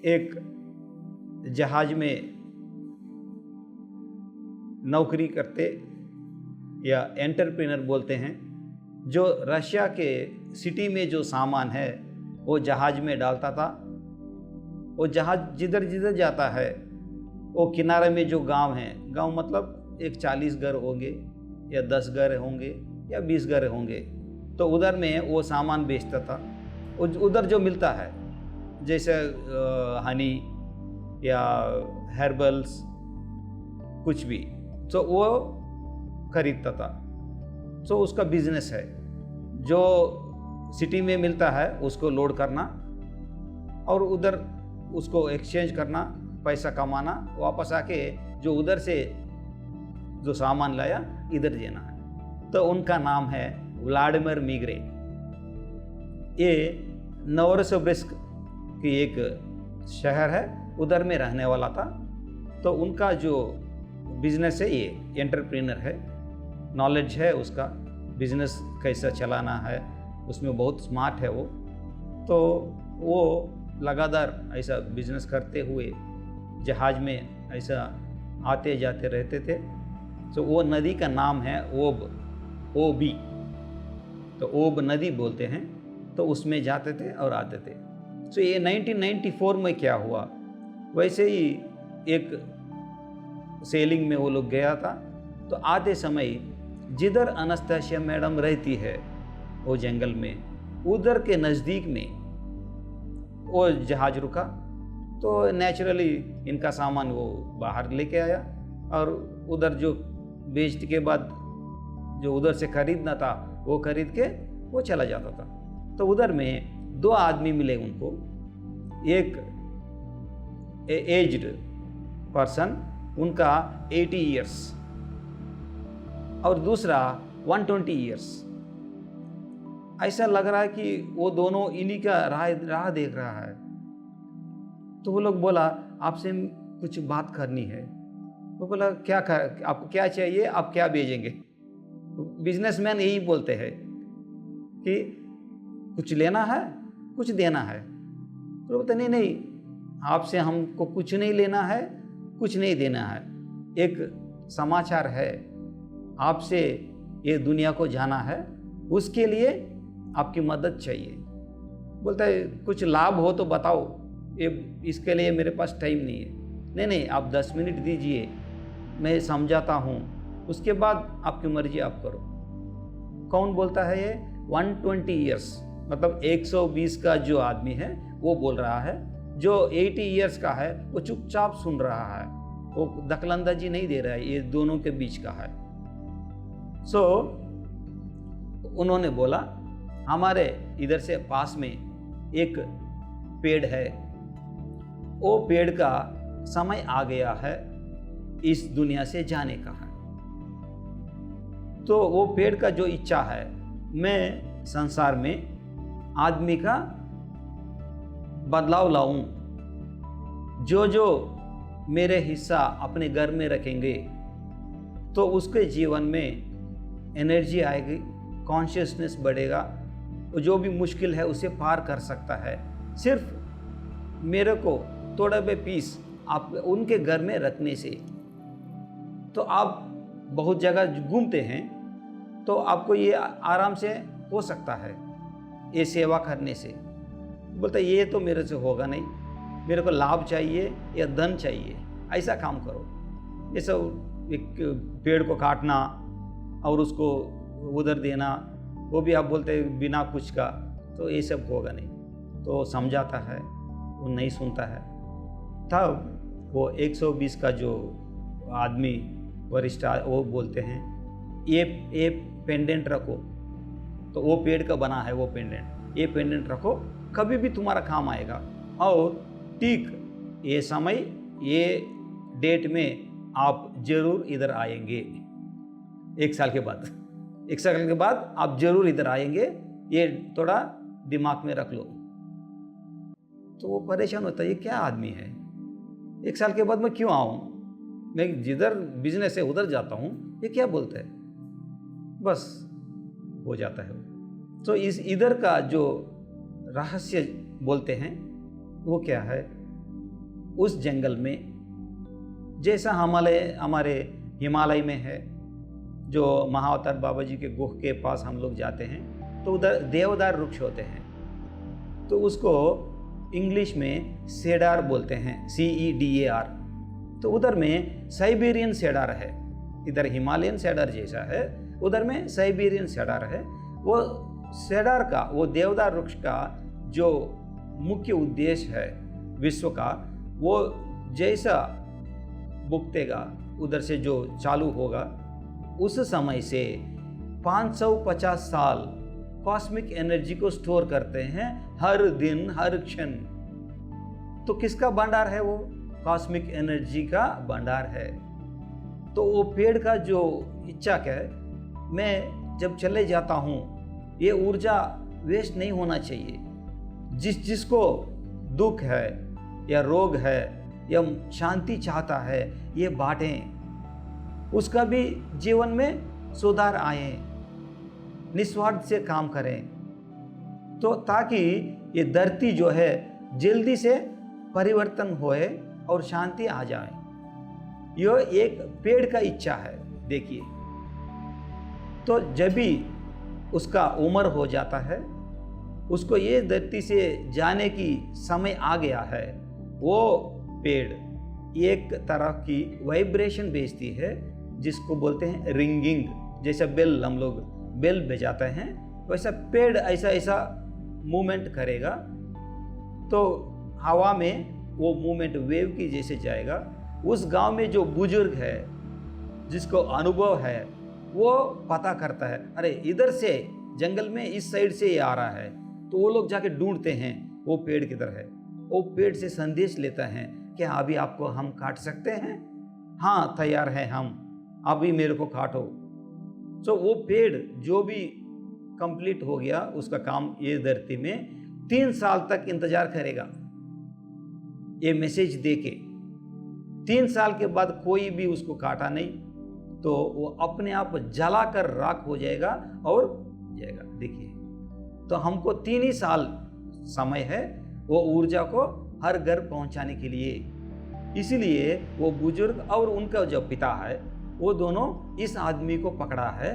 एक जहाज में नौकरी करते या एंटरप्रेनर बोलते हैं, जो रशिया के सिटी में जो सामान है वो जहाज में डालता था। वो जहाज जिधर जिधर जाता है वो किनारे में जो गांव हैं, गांव मतलब एक 40 घर होंगे या 10 घर होंगे या 20 घर होंगे, तो उधर में वो सामान बेचता था। उधर जो मिलता है जैसे हनी या हर्बल्स कुछ भी, तो वो खरीदता था। तो उसका बिजनेस है, जो सिटी में मिलता है उसको लोड करना और उधर उसको एक्सचेंज करना, पैसा कमाना, वापस आके जो उधर से जो सामान लाया इधर देना है। तो उनका नाम है व्लादिमीर मीग्रे। ये नोवोसिबिर्स्क की एक शहर है, उधर में रहने वाला था। तो उनका जो बिजनेस है, ये एंटरप्रेनर है, नॉलेज है उसका, बिजनेस कैसा चलाना है उसमें बहुत स्मार्ट है वो। तो वो लगातार ऐसा बिजनेस करते हुए जहाज में ऐसा आते जाते रहते थे। तो वो नदी का नाम है ओबी, तो ओब नदी बोलते हैं। तो उसमें जाते थे और आते थे। तो ये 1994 में क्या हुआ, वैसे ही एक सेलिंग में वो लोग गया था। तो आते समय जिधर अनस्तासिया मैडम रहती है वो जंगल में, उधर के नज़दीक में वो जहाज रुका। तो नेचुरली इनका सामान वो बाहर लेके आया और उधर जो बेचने के बाद जो उधर से खरीदना था वो खरीद के वो चला जाता था। तो उधर में 2 आदमी मिले उनको, एक एज्ड पर्सन, उनका 80 ईयर्स, और दूसरा 120 ईयर्स। ऐसा लग रहा है कि वो दोनों इन्हीं का राह देख रहा है। तो वो लोग बोला, आपसे कुछ बात करनी है। वो बोला, आपको क्या चाहिए, आप क्या भेजेंगे? बिजनेसमैन यही बोलते हैं कि कुछ लेना है, कुछ देना है। तो बोलते नहीं, आपसे हमको कुछ नहीं लेना है, कुछ नहीं देना है। एक समाचार है, आपसे ये दुनिया को जाना है, उसके लिए आपकी मदद चाहिए। बोलता है, कुछ लाभ हो तो बताओ, ये इसके लिए मेरे पास टाइम नहीं है। नहीं, आप 10 मिनट दीजिए, मैं समझाता हूँ, उसके बाद आपकी मर्जी आप करो। कौन बोलता है ये? 120 ईयर्स, मतलब 120 का जो आदमी है वो बोल रहा है। जो 80 ईयर्स का है वो चुपचाप सुन रहा है, वो दखलंदाजी नहीं दे रहा है, ये दोनों के बीच का है। सो उन्होंने बोला, हमारे इधर से पास में एक पेड़ है, वो पेड़ का समय आ गया है इस दुनिया से जाने का है। तो वो पेड़ का जो इच्छा है, मैं संसार में आदमी का बदलाव लाऊं, जो मेरे हिस्सा अपने घर में रखेंगे तो उसके जीवन में एनर्जी आएगी, कॉन्शियसनेस बढ़ेगा, जो भी मुश्किल है उसे पार कर सकता है। सिर्फ मेरे को थोड़ा बे पीस आप उनके घर में रखने से। तो आप बहुत जगह घूमते हैं तो आपको ये आराम से हो सकता है ये सेवा करने से। बोलता ये तो मेरे से होगा नहीं, मेरे को लाभ चाहिए या धन चाहिए, ऐसा काम करो। ये सब एक पेड़ को काटना और उसको उधर देना, वो भी आप बोलते हैं बिना कुछ का, तो ये सब होगा नहीं। तो समझाता है, वो नहीं सुनता है। तब वो 120 का जो आदमी वरिष्ठ, वो बोलते हैं, ये पेंडेंट रखो। तो वो पेड़ का बना है वो पेंडेंट, ये पेंडेंट रखो, कभी भी तुम्हारा काम आएगा। और ठीक ये समय, ये डेट में आप जरूर इधर आएंगे। 1 साल के बाद, 1 साल के बाद आप जरूर इधर आएंगे, ये थोड़ा दिमाग में रख लो। तो वो परेशान होता है, ये क्या आदमी है, 1 साल के बाद मैं क्यों आऊँ, मैं जिधर बिजनेस है उधर जाता हूँ, ये क्या बोलता है। बस हो जाता है। तो इधर का जो रहस्य बोलते हैं वो क्या है, उस जंगल में, जैसा हमारे हिमालय में है, जो महाअवतार बाबा जी के गुह के पास हम लोग जाते हैं तो उधर देवदार वृक्ष होते हैं, तो उसको इंग्लिश में सेडार बोलते हैं, CEDAR। तो उधर में साइबेरियन सेडार है, इधर हिमालयन सेडार जैसा है, उधर में साइबेरियन सेडार है। वो सेडार का, वो देवदार वृक्ष का जो मुख्य उद्देश्य है विश्व का, वो जैसा बुकतेगा उधर से जो चालू होगा, उस समय से 550 साल कॉस्मिक एनर्जी को स्टोर करते हैं, हर दिन हर क्षण। तो किसका भंडार है वो? कॉस्मिक एनर्जी का भंडार है। तो वो पेड़ का जो इच्छा है, मैं जब चले जाता हूँ, ये ऊर्जा वेस्ट नहीं होना चाहिए। जिसको दुख है या रोग है या शांति चाहता है, ये बांटें, उसका भी जीवन में सुधार आए, निस्वार्थ से काम करें, तो ताकि ये धरती जो है जल्दी से परिवर्तन होए और शांति आ जाए। यह एक पेड़ का इच्छा है। देखिए, तो जब भी उसका उम्र हो जाता है, उसको ये धरती से जाने की समय आ गया है, वो पेड़ एक तरह की वाइब्रेशन भेजती है, जिसको बोलते हैं रिंगिंग। जैसा बेल, हम लोग बेल बजाते हैं, वैसा पेड़ ऐसा मूवमेंट करेगा, तो हवा में वो मूवमेंट वेव की जैसे जाएगा। उस गांव में जो बुजुर्ग है, जिसको अनुभव है, वो पता करता है, अरे इधर से जंगल में इस साइड से ये आ रहा है, तो वो लोग जाके ढूंढते हैं वो पेड़ किधर है। वो पेड़ से संदेश लेता है, क्या अभी आपको हम काट सकते हैं? हाँ, तैयार हैं हम, अभी मेरे को काटो। तो वो पेड़ जो भी कंप्लीट हो गया उसका काम, ये धरती में 3 साल तक इंतजार करेगा, ये मैसेज देके। 3 साल के बाद कोई भी उसको काटा नहीं, तो वो अपने आप जलाकर राख हो जाएगा और जाएगा। देखिए, तो हमको 3 ही साल समय है वो ऊर्जा को हर घर पहुंचाने के लिए। इसलिए वो बुजुर्ग और उनका जो पिता है, वो दोनों इस आदमी को पकड़ा है,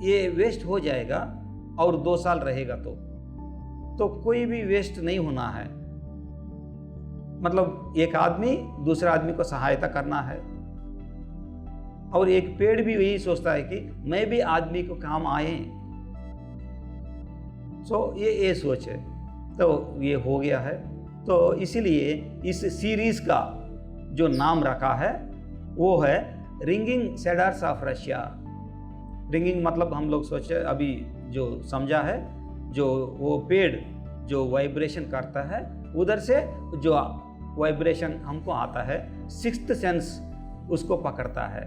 ये वेस्ट हो जाएगा और 2 साल रहेगा, तो कोई भी वेस्ट नहीं होना है। मतलब एक आदमी दूसरा आदमी को सहायता करना है, और एक पेड़ भी यही सोचता है कि मैं भी आदमी को काम आए। ये सोच है, तो ये हो गया है। तो इसीलिए इस सीरीज का जो नाम रखा है वो है रिंगिंग सेडार्स ऑफ रशिया। रिंगिंग मतलब हम लोग सोचे, अभी जो समझा है, जो वो पेड़ जो वाइब्रेशन करता है, उधर से जो वाइब्रेशन हमको आता है, 6th सेंस उसको पकड़ता है।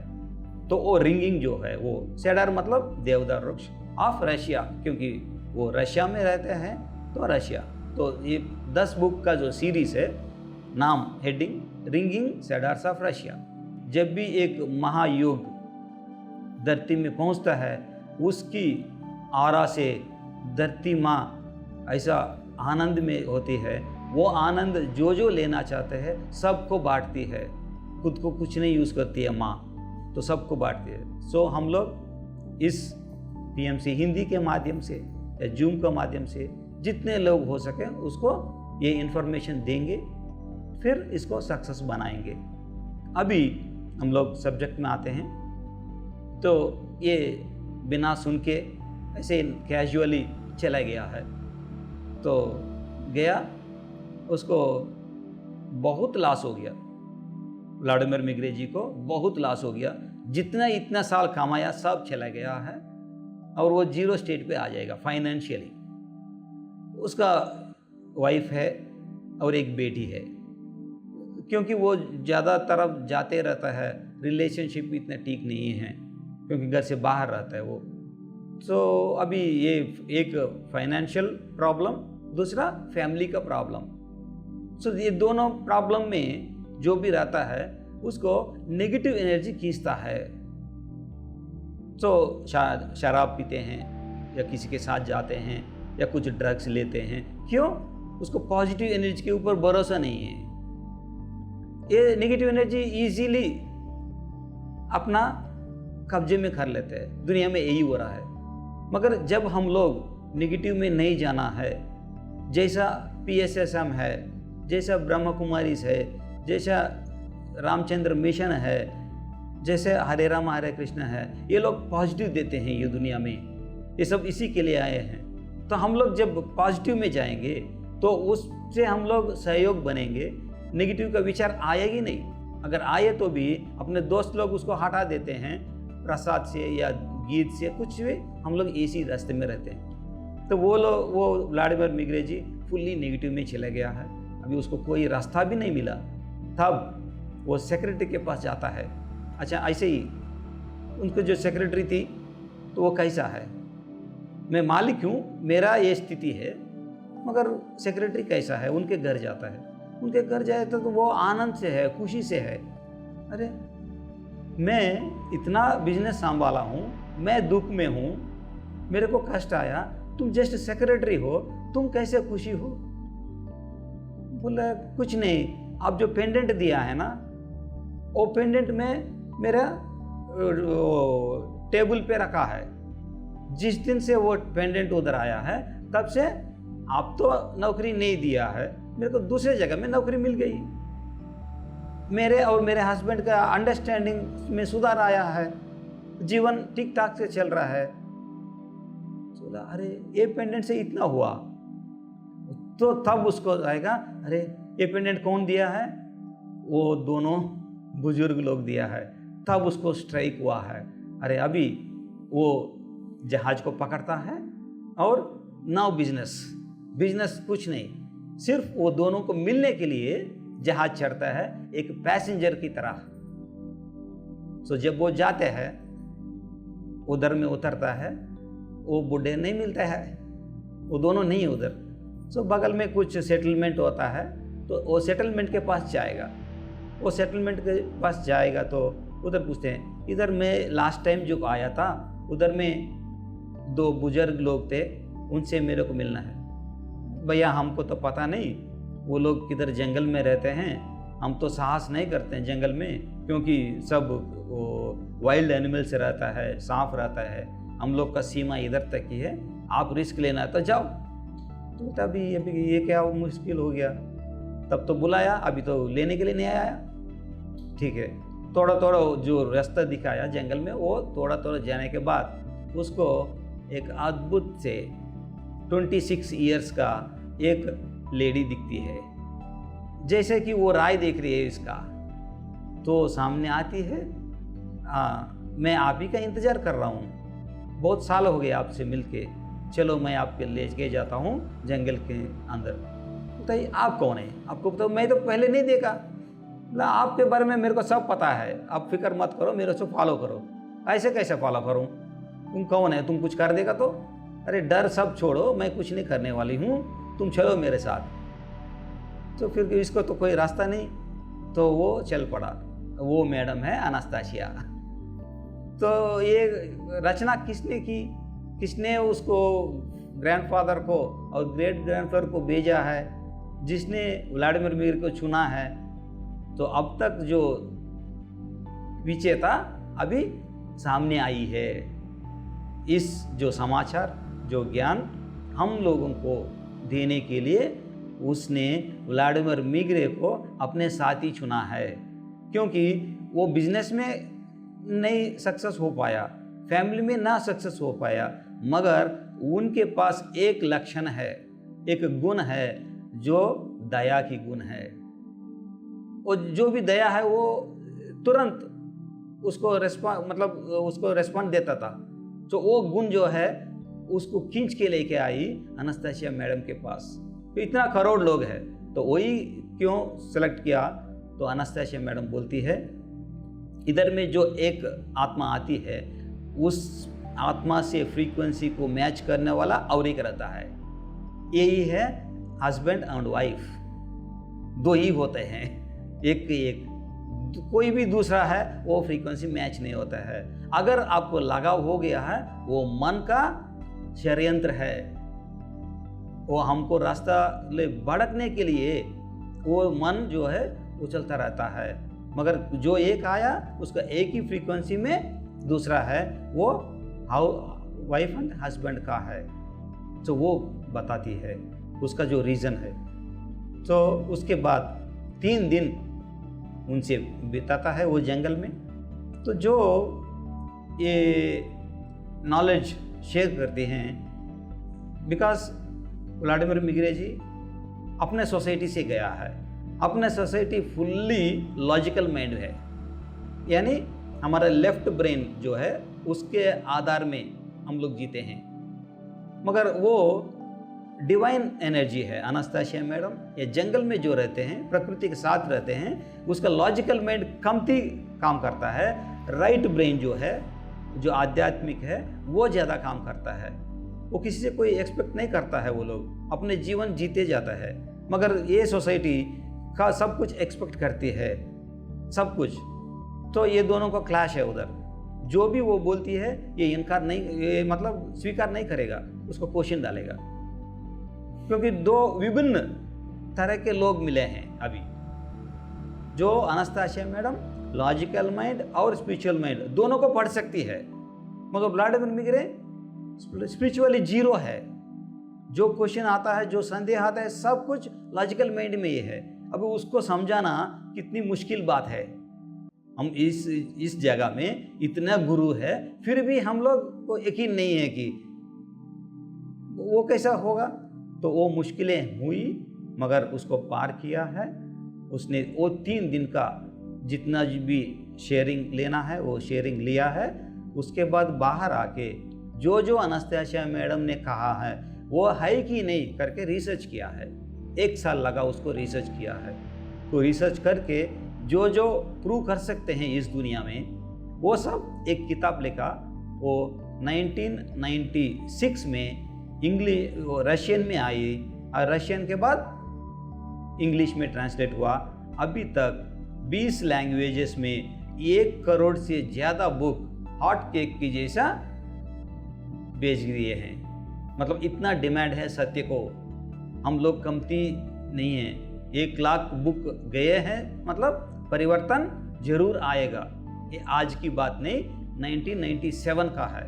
तो वो रिंगिंग जो है, वो सेडार मतलब देवदार वृक्ष ऑफ रशिया, क्योंकि वो रशिया में रहते हैं, तो रशिया। तो ये 10 बुक का जो सीरीज है, नाम हेडिंग रिंगिंग सेडार्स ऑफ रशिया। जब भी एक महायुग धरती में पहुंचता है, उसकी आरा से धरती माँ ऐसा आनंद में होती है। वो आनंद जो लेना चाहते हैं सबको बांटती है, खुद को कुछ नहीं यूज़ करती है माँ, तो सबको बांटती है। सो हम लोग इस PMC हिंदी के माध्यम से या जूम के माध्यम से जितने लोग हो सके उसको ये इन्फॉर्मेशन देंगे, फिर इसको सक्सेस बनाएंगे। अभी हम लोग सब्जेक्ट में आते हैं, तो ये बिना सुन के ऐसे कैजुअली चला गया है, तो गया, उसको बहुत लॉस हो गया। व्लादिमीर मिग्रे जी को बहुत लॉस हो गया, जितना इतना साल कमाया सब चला गया है, और वो 0 स्टेट पे आ जाएगा फाइनेंशियली। उसका वाइफ है और एक बेटी है, क्योंकि वो ज़्यादा तरफ जाते रहता है, रिलेशनशिप इतना ठीक नहीं है, क्योंकि घर से बाहर रहता है वो। तो अभी ये एक फाइनेंशियल प्रॉब्लम, दूसरा फैमिली का प्रॉब्लम। सो ये दोनों प्रॉब्लम में जो भी रहता है उसको नेगेटिव एनर्जी खींचता है। तो शायद शराब पीते हैं या किसी के साथ जाते हैं या कुछ ड्रग्स लेते हैं, क्यों? उसको पॉजिटिव एनर्जी के ऊपर भरोसा नहीं है। ये नेगेटिव एनर्जी इजीली अपना कब्जे में कर लेते हैं। दुनिया में यही हो रहा है। मगर जब हम लोग नेगेटिव में नहीं जाना है, जैसा PSSM है, जैसा ब्रह्म कुमारीज है, जैसा रामचंद्र मिशन है, जैसे हरे राम हरे कृष्ण है, ये लोग पॉजिटिव देते हैं ये दुनिया में, ये सब इसी के लिए आए हैं। तो हम लोग जब पॉजिटिव में जाएंगे तो उससे हम लोग सहयोग बनेंगे, नेगेटिव का विचार आएगी नहीं। अगर आए तो भी अपने दोस्त लोग उसको हटा देते हैं, प्रसाद से या गीत से, कुछ भी हम लोग इसी रास्ते में रहते हैं। तो वो व्लादिमीर मिग्रे जी फुल्ली नेगेटिव में चला गया है, अभी उसको कोई रास्ता भी नहीं मिला। तब वो सेक्रेटरी के पास जाता है। अच्छा, ऐसे ही उनको जो सेक्रेटरी थी तो वो कैसा है, मैं मालिक हूँ, मेरा ये स्थिति है, मगर सेक्रेटरी कैसा है, उनके घर जाता है। उनके घर जाए तो वो आनंद से है, खुशी से है। अरे मैं इतना बिजनेस संभाला हूँ, मैं दुख में हूँ, मेरे को कष्ट आया, तुम जस्ट सेक्रेटरी हो, तुम कैसे खुशी हो? बोला कुछ नहीं, आप जो पेंडेंट दिया है ना, वो पेंडेंट में मेरा टेबल पे रखा है। जिस दिन से वो पेंडेंट उधर आया है तब से आप तो नौकरी नहीं दिया है, मेरे को दूसरे जगह में नौकरी मिल गई। मेरे और मेरे हस्बैंड का अंडरस्टैंडिंग में सुधार आया है, जीवन ठीक ठाक से चल रहा है। बोला अरे ये पेंडेंट से इतना हुआ, तो तब उसको आएगा अरे ये पेंडेंट कौन दिया है? वो दोनों बुजुर्ग लोग दिया है। तब उसको स्ट्राइक हुआ है। अरे अभी वो जहाज को पकड़ता है और नाउ बिजनेस कुछ नहीं, सिर्फ वो दोनों को मिलने के लिए जहाज चढ़ता है एक पैसेंजर की तरह। सो जब वो जाते हैं उधर में उतरता है, वो बूढ़े नहीं मिलता है, वो दोनों नहीं उधर। सो बगल में कुछ सेटलमेंट होता है, तो वो सेटलमेंट के पास जाएगा। वो सेटलमेंट के पास जाएगा तो उधर पूछते हैं, इधर मैं लास्ट टाइम जो आया था उधर में 2 बुजुर्ग लोग थे, उनसे मेरे को मिलना है। भैया हमको तो पता नहीं, वो लोग किधर जंगल में रहते हैं, हम तो साहस नहीं करते हैं जंगल में, क्योंकि सब वाइल्ड एनिमल से रहता है, सांप रहता है, हम लोग का सीमा इधर तक ही है, आप रिस्क लेना है तो जाओ। तो तभी अभी ये क्या मुश्किल हो गया, तब तो बुलाया, अभी तो लेने के लिए नहीं आया। ठीक है, थोड़ा थोड़ा जो रास्ता दिखाया जंगल में, वो थोड़ा थोड़ा जाने के बाद उसको एक अद्भुत से 26 इयर्स का एक लेडी दिखती है, जैसे कि वो राय देख रही है इसका। तो सामने आती है, मैं आप ही का इंतज़ार कर रहा हूँ, बहुत साल हो गए आपसे मिलके, चलो मैं आपके ले के जाता हूँ जंगल के अंदर। बताइए आप कौन है, आपको बताओ, मैं तो पहले नहीं देखा। बोला आपके बारे में मेरे को सब पता है, आप फिक्र मत करो, मेरे से फॉलो करो। ऐसे कैसे फॉलो करूँ, तुम कौन है, तुम कुछ कर देगा तो? अरे डर सब छोड़ो, मैं कुछ नहीं करने वाली हूँ, तुम चलो मेरे साथ। तो फिर इसको तो कोई रास्ता नहीं, तो वो चल पड़ा। वो मैडम है अनास्तासिया। तो ये रचना किसने की, किसने उसको ग्रैंडफादर को और ग्रेट ग्रैंडफादर को भेजा है, जिसने व्लादिमीर मिग्रे को चुना है। तो अब तक जो विचेता अभी सामने आई है, इस जो समाचार, जो ज्ञान हम लोगों को देने के लिए उसने व्लादिमीर मिग्रे को अपने साथी चुना है। क्योंकि वो बिजनेस में नहीं सक्सेस हो पाया, फैमिली में ना सक्सेस हो पाया, मगर उनके पास एक लक्षण है, एक गुण है, जो दया की गुण है। और जो भी दया है वो तुरंत उसको रेस्पॉन्ड देता था। तो वो गुण जो है उसको खींच के लेके आई अनास्तासिया मैडम के पास। तो इतना करोड़ लोग हैं, तो वही क्यों सेलेक्ट किया? तो अनास्तासिया मैडम बोलती है, इधर में जो एक आत्मा आती है, उस आत्मा से फ्रीक्वेंसी को मैच करने वाला और एक रहता है। यही है हस्बैंड एंड वाइफ, 2 ही होते हैं, एक कोई भी दूसरा है वो फ्रीक्वेंसी मैच नहीं होता है। अगर आपको लगाव हो गया है, वो मन का षड्यंत्र है, वो हमको रास्ता ले भड़कने के लिए, वो मन जो है उछलता रहता है, मगर जो एक आया उसका एक ही फ्रीक्वेंसी में दूसरा है, वो वाइफ एंड हस्बैंड का है। तो वो बताती है उसका जो रीज़न है। तो उसके बाद 3 दिन उनसे बिताता है वो जंगल में। तो जो ये नॉलेज शेयर करते हैं, बिकॉज व्लादिमीर मिग्रे जी अपने सोसाइटी से गया है, अपने सोसाइटी फुल्ली लॉजिकल माइंड है, यानी हमारा लेफ्ट ब्रेन जो है उसके आधार में हम लोग जीते हैं, मगर वो डिवाइन एनर्जी है अनास्तासिया मैडम। ये जंगल में जो रहते हैं, प्रकृति के साथ रहते हैं, उसका लॉजिकल माइंड कमती काम करता है। राइट ब्रेन जो है, जो आध्यात्मिक है, वो ज़्यादा काम करता है। वो किसी से कोई एक्सपेक्ट नहीं करता है, वो लोग अपने जीवन जीते जाता है, मगर ये सोसाइटी का सब कुछ एक्सपेक्ट करती है, सब कुछ। तो ये दोनों का क्लैश है उधर। जो भी वो बोलती है ये इनकार नहीं, ये मतलब स्वीकार नहीं करेगा, उसको क्वेश्चन डालेगा, क्योंकि 2 विभिन्न तरह के लोग मिले हैं अभी। जो अनास्तासिया मैडम लॉजिकल माइंड और स्पिरिचुअल माइंड दोनों को पढ़ सकती है, मगर व्लादिमीर मिग्रे स्पिरिचुअली जीरो है। जो क्वेश्चन आता है, जो संदेह आता है, सब कुछ लॉजिकल माइंड में ये है। अभी उसको समझाना कितनी मुश्किल बात है। हम इस जगह में इतना गुरु है, फिर भी हम लोग को यकीन नहीं है कि वो कैसा होगा। तो वो मुश्किलें हुई, मगर उसको पार किया है उसने। वो 3 दिन का जितना भी शेयरिंग लेना है वो शेयरिंग लिया है। उसके बाद बाहर आके जो अनास्तासिया मैडम ने कहा है वो है कि नहीं करके रिसर्च किया है। 1 साल लगा उसको रिसर्च किया है। तो रिसर्च करके जो प्रूव कर सकते हैं इस दुनिया में, वो सब एक किताब लिखा। वो 1996 में रशियन में आई, और रशियन के बाद इंग्लिश में ट्रांसलेट हुआ। अभी तक 20 लैंग्वेजेस में 1 करोड़ से ज़्यादा बुक हॉट केक की जैसा बेच दिए हैं। मतलब इतना डिमांड है सत्य को, हम लोग कमती नहीं हैं। 1 लाख बुक गए हैं, मतलब परिवर्तन जरूर आएगा। ये आज की बात नहीं, 1997 का है।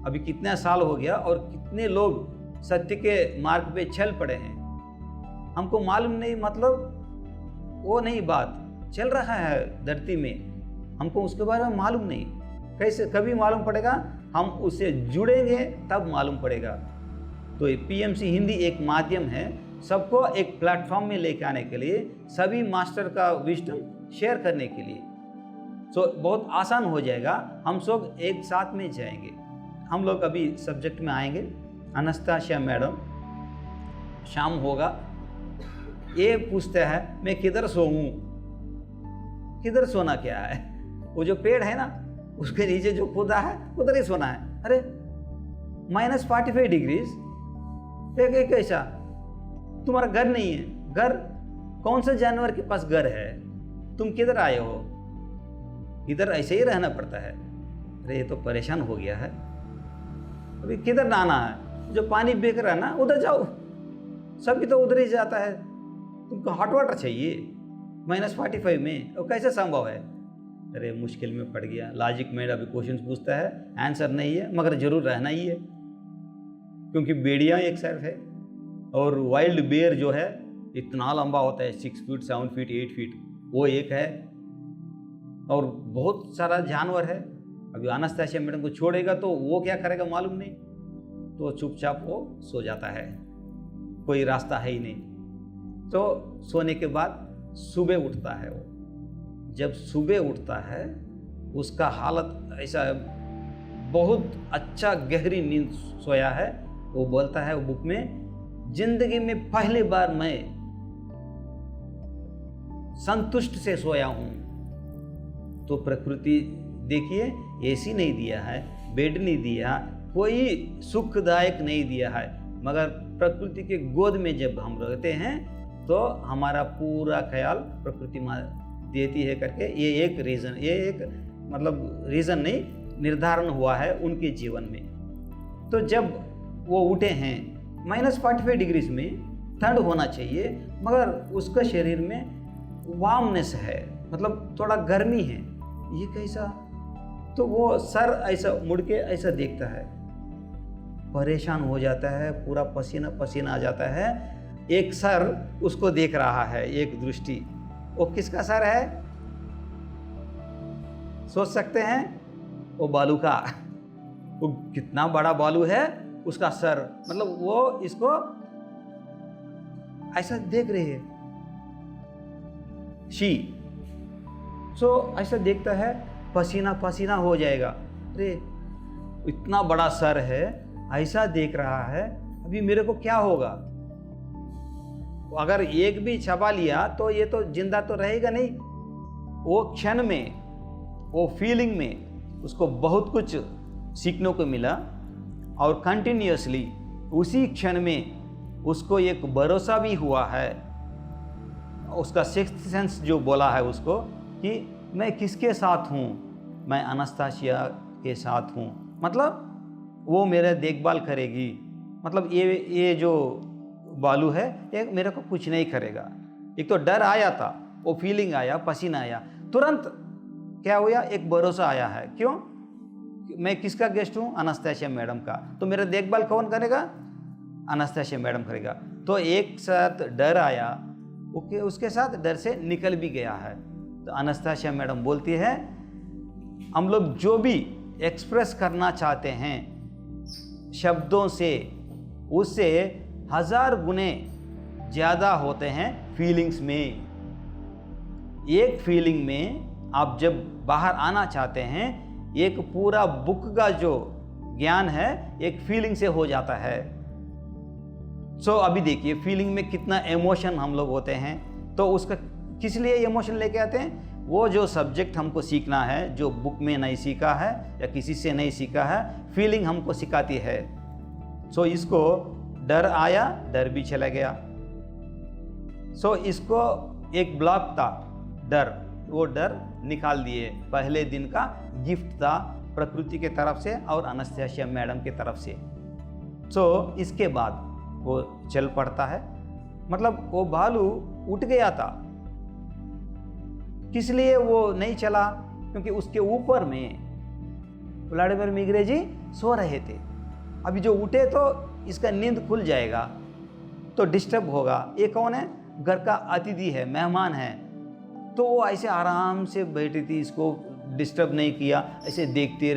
अभी कितना साल हो गया और कितने लोग सत्य के मार्ग पे चल पड़े हैं, हमको मालूम नहीं। मतलब वो नहीं, बात चल रहा है धरती में, हमको उसके बारे में मालूम नहीं। कैसे कभी मालूम पड़ेगा, हम उससे जुड़ेंगे तब मालूम पड़ेगा। तो ये पीएमसी हिंदी एक माध्यम है, सबको एक प्लेटफॉर्म में लेके आने के लिए, सभी मास्टर का विजडम शेयर करने के लिए। तो बहुत आसान हो जाएगा, हम सब एक साथ में जाएंगे। हम लोग अभी सब्जेक्ट में आएंगे। अनास्तासिया मैडम शाम होगा, ये पूछता है मैं किधर सोऊं। किधर सोना क्या है? वो जो पेड़ है ना, उसके नीचे जो खुदा है उधर ही सोना है। अरे -45 डिग्रीज, एक ऐसा तुम्हारा घर नहीं है। घर कौन सा जानवर के पास घर है? तुम किधर आए हो? इधर ऐसे ही रहना पड़ता है। अरे ये तो परेशान हो गया है। अभी किधर नहाना है? जो पानी बेच रहा है ना, उधर जाओ। सभी तो उधर ही जाता है, तुमको हॉट वाटर चाहिए -45 में, और कैसे संभव है? अरे मुश्किल में पड़ गया। लॉजिक में अभी क्वेश्चन पूछता है, आंसर नहीं है, मगर जरूर रहना ही है, क्योंकि बेड़िया एक साइड है और वाइल्ड बेयर जो है इतना लंबा होता है, 6 फीट 7 फीट 8 फीट, वो एक है। और बहुत सारा जानवर है। अभी अनास्तासिया मैडम को छोड़ेगा तो वो क्या करेगा मालूम नहीं, तो चुपचाप वो सो जाता है, कोई रास्ता है ही नहीं। तो सोने के बाद सुबह उठता है। वो जब सुबह उठता है उसका हालत ऐसा है, बहुत अच्छा गहरी नींद सोया है। वो बोलता है वो बुक में, जिंदगी में पहली बार मैं संतुष्ट से सोया हूँ। तो प्रकृति देखिए, एसी नहीं दिया है, बेड नहीं दिया, कोई सुखदायक नहीं दिया है, मगर प्रकृति के गोद में जब हम रहते हैं तो हमारा पूरा ख्याल प्रकृति माँ देती है करके, ये एक रीज़न, ये एक मतलब रीज़न नहीं, निर्धारण हुआ है उनके जीवन में। तो जब वो उठे हैं -45 डिग्रीज में, ठंड होना चाहिए, मगर उसका शरीर में वार्मनेस है, मतलब थोड़ा गर्मी है। ये कैसा? तो वो सर ऐसा मुड़ के ऐसा देखता है, परेशान हो जाता है, पूरा पसीना पसीना आ जाता है। एक सर उसको देख रहा है, एक दृष्टि। वो किसका सर है? सोच सकते हैं? वो बालू का। वो कितना बड़ा बालू है, उसका सर, मतलब वो इसको ऐसा देख रही है। शी ऐसा देखता है, पसीना पसीना हो जाएगा। अरे इतना बड़ा सर है, ऐसा देख रहा है, अभी मेरे को क्या होगा? अगर एक भी चबा लिया तो ये तो जिंदा तो रहेगा नहीं। वो क्षण में, वो फीलिंग में उसको बहुत कुछ सीखने को मिला, और कंटिन्यूअसली उसी क्षण में उसको एक भरोसा भी हुआ है। उसका सिक्स्थ सेंस जो बोला है उसको कि मैं किसके साथ हूँ? मैं अनास्तासिया के साथ हूँ, मतलब वो मेरा देखभाल करेगी। मतलब ये जो बालू है ये मेरे को कुछ नहीं करेगा। एक तो डर आया था, वो फीलिंग आया, पसीना आया, तुरंत क्या हुआ? एक भरोसा आया है। क्यों? मैं किसका गेस्ट हूँ? अनास्तासिया मैडम का। तो मेरा देखभाल कौन करेगा? अनास्तासिया मैडम करेगा। तो एक साथ डर आया, ओके, उसके साथ डर से निकल भी गया है। तो अनास्तासिया मैडम बोलती है, हम लोग जो भी एक्सप्रेस करना चाहते हैं शब्दों से, उससे 1000 गुने ज़्यादा होते हैं फीलिंग्स में। एक फीलिंग में आप जब बाहर आना चाहते हैं, एक पूरा बुक का जो ज्ञान है एक फीलिंग से हो जाता है। अभी देखिए फीलिंग में कितना इमोशन हम लोग होते हैं। तो उसका किस लिए इमोशन लेके आते हैं? वो जो सब्जेक्ट हमको सीखना है, जो बुक में नहीं सीखा है या किसी से नहीं सीखा है, फीलिंग हमको सिखाती है। इसको डर आया, डर भी चला गया। इसको एक ब्लॉक था डर, वो डर निकाल दिए। पहले दिन का गिफ्ट था प्रकृति के तरफ से और अनास्तासिया मैडम के तरफ से। इसके बाद वो चल पड़ता है। मतलब वो भालू उठ गया था, किस लिए वो नहीं चला? क्योंकि उसके ऊपर में व्लादिमीर मिग्रे जी सो रहे थे। अभी जो उठे तो इसका नींद खुल जाएगा, तो डिस्टर्ब होगा। ये कौन है? घर का अतिथि है, मेहमान है। तो वो ऐसे आराम से बैठी थी, इसको डिस्टर्ब नहीं किया, ऐसे देखते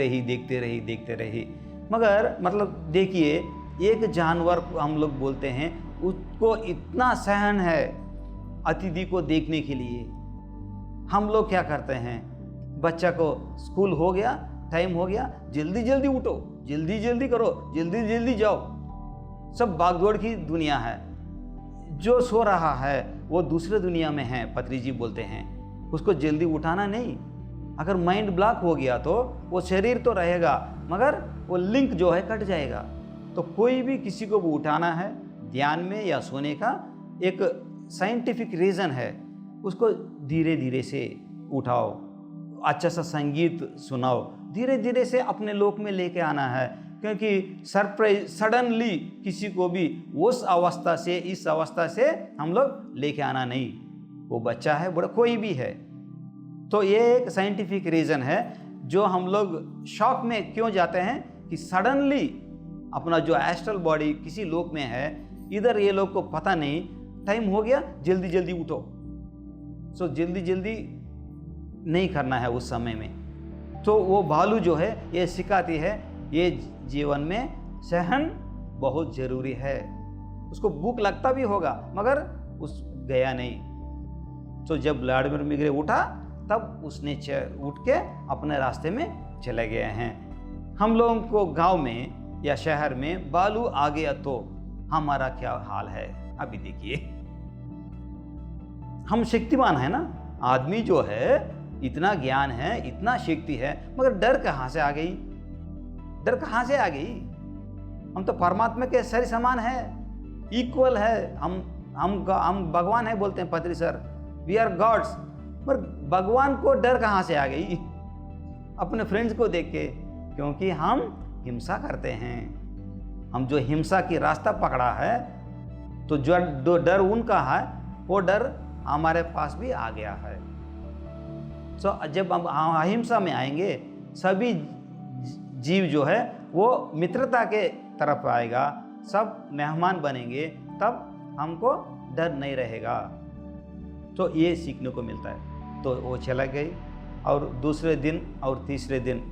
रही। मगर मतलब देखिए, एक जानवर हम लोग बोलते हैं, उसको इतना सहन है अतिथि को देखने के लिए। हम लोग क्या करते हैं? बच्चा को स्कूल हो गया, टाइम हो गया, जल्दी जल्दी उठो, जल्दी जल्दी करो, जल्दी जल्दी जाओ। सब भागदौड़ की दुनिया है। जो सो रहा है वो दूसरे दुनिया में है, पत्री जी बोलते हैं। उसको जल्दी उठाना नहीं। अगर माइंड ब्लॉक हो गया तो वो शरीर तो रहेगा, मगर वो लिंक जो है कट जाएगा। तो कोई भी किसी को भी उठाना है ध्यान में या सोने का, एक साइंटिफिक रीज़न है। उसको धीरे धीरे से उठाओ, अच्छा सा संगीत सुनाओ, धीरे धीरे से अपने लोक में लेके आना है। क्योंकि सरप्राइज सडनली किसी को भी उस अवस्था से इस अवस्था से हम लोग लेके आना नहीं। वो बच्चा है, बड़ा कोई भी है। तो ये एक साइंटिफिक रीज़न है जो हम लोग शॉक में क्यों जाते हैं कि सडनली अपना जो एस्ट्रल बॉडी किसी लोक में है, इधर ये लोग को पता नहीं, टाइम हो गया, जल्दी जल्दी उठो। जल्दी जल्दी नहीं करना है उस समय में। तो वो भालू जो है ये सिखाती है, ये जीवन में सहन बहुत ज़रूरी है। उसको भूख लगता भी होगा, मगर उस गया नहीं। जब व्लादिमीर मिग्रे उठा, तब उसने उठ के अपने रास्ते में चले गए हैं। हम लोगों को गांव में या शहर में बालू आ गया तो हमारा क्या हाल है? अभी देखिए, हम शक्तिमान है ना, आदमी जो है इतना ज्ञान है, इतना शक्ति है, मगर डर कहाँ से आ गई? डर कहाँ से आ गई? हम तो परमात्मा के सर समान है, इक्वल है। हम भगवान है बोलते हैं पत्री सर, वी आर गॉड्स। पर भगवान को डर कहाँ से आ गई? अपने फ्रेंड्स को देख के, क्योंकि हम हिंसा करते हैं। हम जो हिंसा की रास्ता पकड़ा है, तो जो डर उनका है, वो डर हमारे पास भी आ गया है। तो जब हम अहिंसा में आएंगे, सभी जीव जो है वो मित्रता के तरफ आएगा, सब मेहमान बनेंगे, तब हमको डर नहीं रहेगा। तो ये सीखने को मिलता है। तो वो चला गई और दूसरे दिन और तीसरे दिन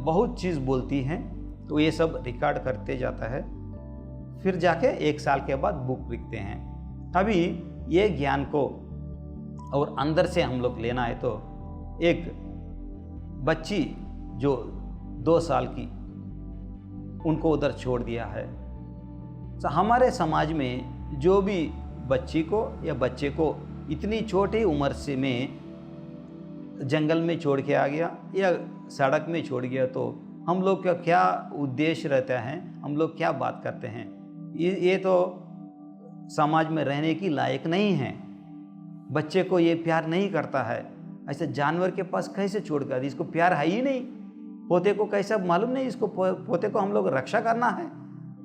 बहुत चीज़ बोलती हैं, तो ये सब रिकॉर्ड करते जाता है। फिर जाके 1 साल के बाद बुक लिखते हैं। अभी ये ज्ञान को और अंदर से हम लोग लेना है, तो एक बच्ची जो 2 साल की, उनको उधर छोड़ दिया है। तो हमारे समाज में जो भी बच्ची को या बच्चे को इतनी छोटी उम्र से में जंगल में छोड़ के आ गया या सड़क में छोड़ गया, तो हम लोग का क्या उद्देश्य रहता है, हम लोग क्या बात करते हैं। ये तो समाज में रहने की लायक नहीं है। बच्चे को ये प्यार नहीं करता है, ऐसे जानवर के पास कैसे छोड़ कर, इसको प्यार है ही नहीं। पोते को कैसा मालूम नहीं, इसको पोते को हम लोग रक्षा करना है,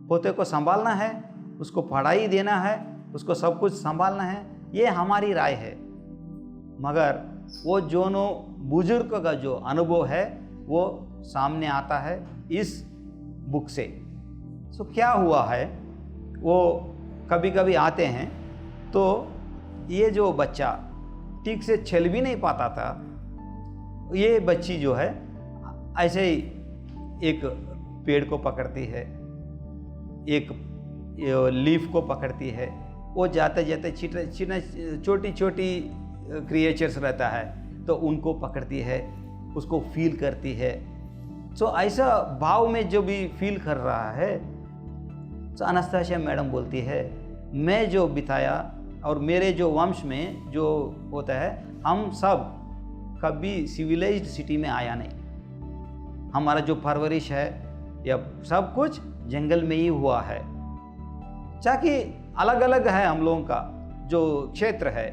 पोते को संभालना है, उसको पढ़ाई देना है, उसको सब कुछ संभालना है, ये हमारी राय है। मगर वो दोनों बुजुर्ग का जो अनुभव है वो सामने आता है इस बुक से। सो क्या हुआ है, वो कभी कभी आते हैं तो ये जो बच्चा ठीक से चल भी नहीं पाता था, ये बच्ची जो है ऐसे ही एक पेड़ को पकड़ती है, एक लीफ को पकड़ती है, वो जाते जाते छोटी छोटी क्रिएचर्स रहता है तो उनको पकड़ती है, उसको फील करती है। तो ऐसा भाव में जो भी फील कर रहा है, तो अनास्तासिया मैडम बोलती है, मैं जो बिताया और मेरे जो वंश में जो होता है, हम सब कभी सिविलाइज्ड सिटी में आया नहीं। हमारा जो परवरिश है या सब कुछ जंगल में ही हुआ है। चाहे अलग अलग है हम लोगों का जो क्षेत्र है,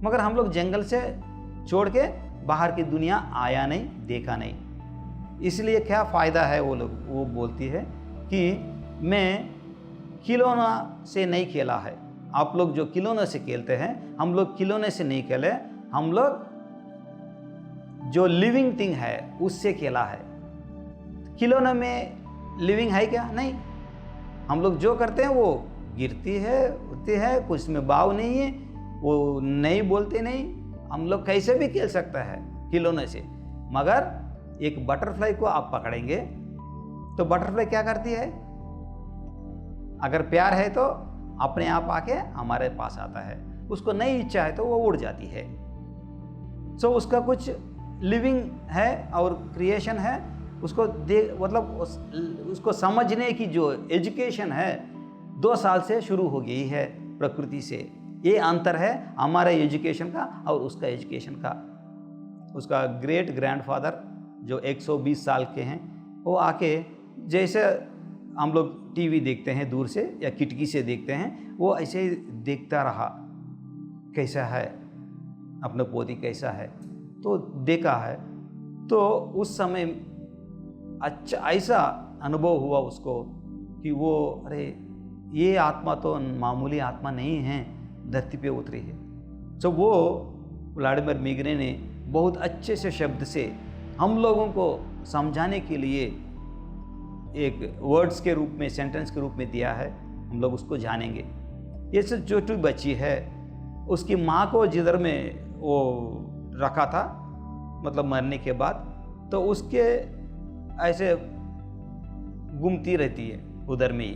मगर हम लोग जंगल से छोड़ के बाहर की दुनिया आया नहीं, देखा नहीं। इसलिए क्या फ़ायदा है, वो बोलती है कि मैं खिलौना से नहीं खेला है। आप लोग जो खिलौने से खेलते हैं, हम लोग खिलौने से नहीं खेले, हम लोग जो लिविंग थिंग है उससे खेला है। खिलौने में लिविंग है क्या? नहीं। हम लोग जो करते हैं वो गिरती है, उड़ती है, कुछ में भाव नहीं है, वो नहीं बोलते नहीं। हम लोग कैसे भी खेल सकता है खिलौने से। मगर एक बटरफ्लाई को आप पकड़ेंगे तो बटरफ्लाई क्या करती है? अगर प्यार है तो अपने आप आके हमारे पास आता है, उसको नहीं इच्छा है तो वो उड़ जाती है। सो उसका कुछ लिविंग है और क्रिएशन है, उसको मतलब उसको समझने की जो एजुकेशन है 2 साल से शुरू हो गई है प्रकृति से। ये अंतर है हमारे एजुकेशन का और उसका एजुकेशन का। उसका ग्रेट ग्रैंडफादर जो 120 साल के हैं, वो आके जैसे हम लोग टीवी देखते हैं दूर से या खिड़की से देखते हैं, वो ऐसे ही देखता रहा कैसा है अपना पोती, कैसा है, तो देखा है। तो उस समय अच्छा ऐसा अनुभव हुआ उसको कि वो अरे ये आत्मा तो मामूली आत्मा नहीं है, धरती पे उतरी है। तो वो व्लादिमीर मिग्रे ने बहुत अच्छे से शब्द से हम लोगों को समझाने के लिए एक वर्ड्स के रूप में, सेंटेंस के रूप में दिया है। हम लोग उसको जानेंगे। ये जो छोटी बच्ची है, उसकी माँ को जिधर में वो रखा था, मतलब मरने के बाद, तो उसके ऐसे घूमती रहती है उधर में ही,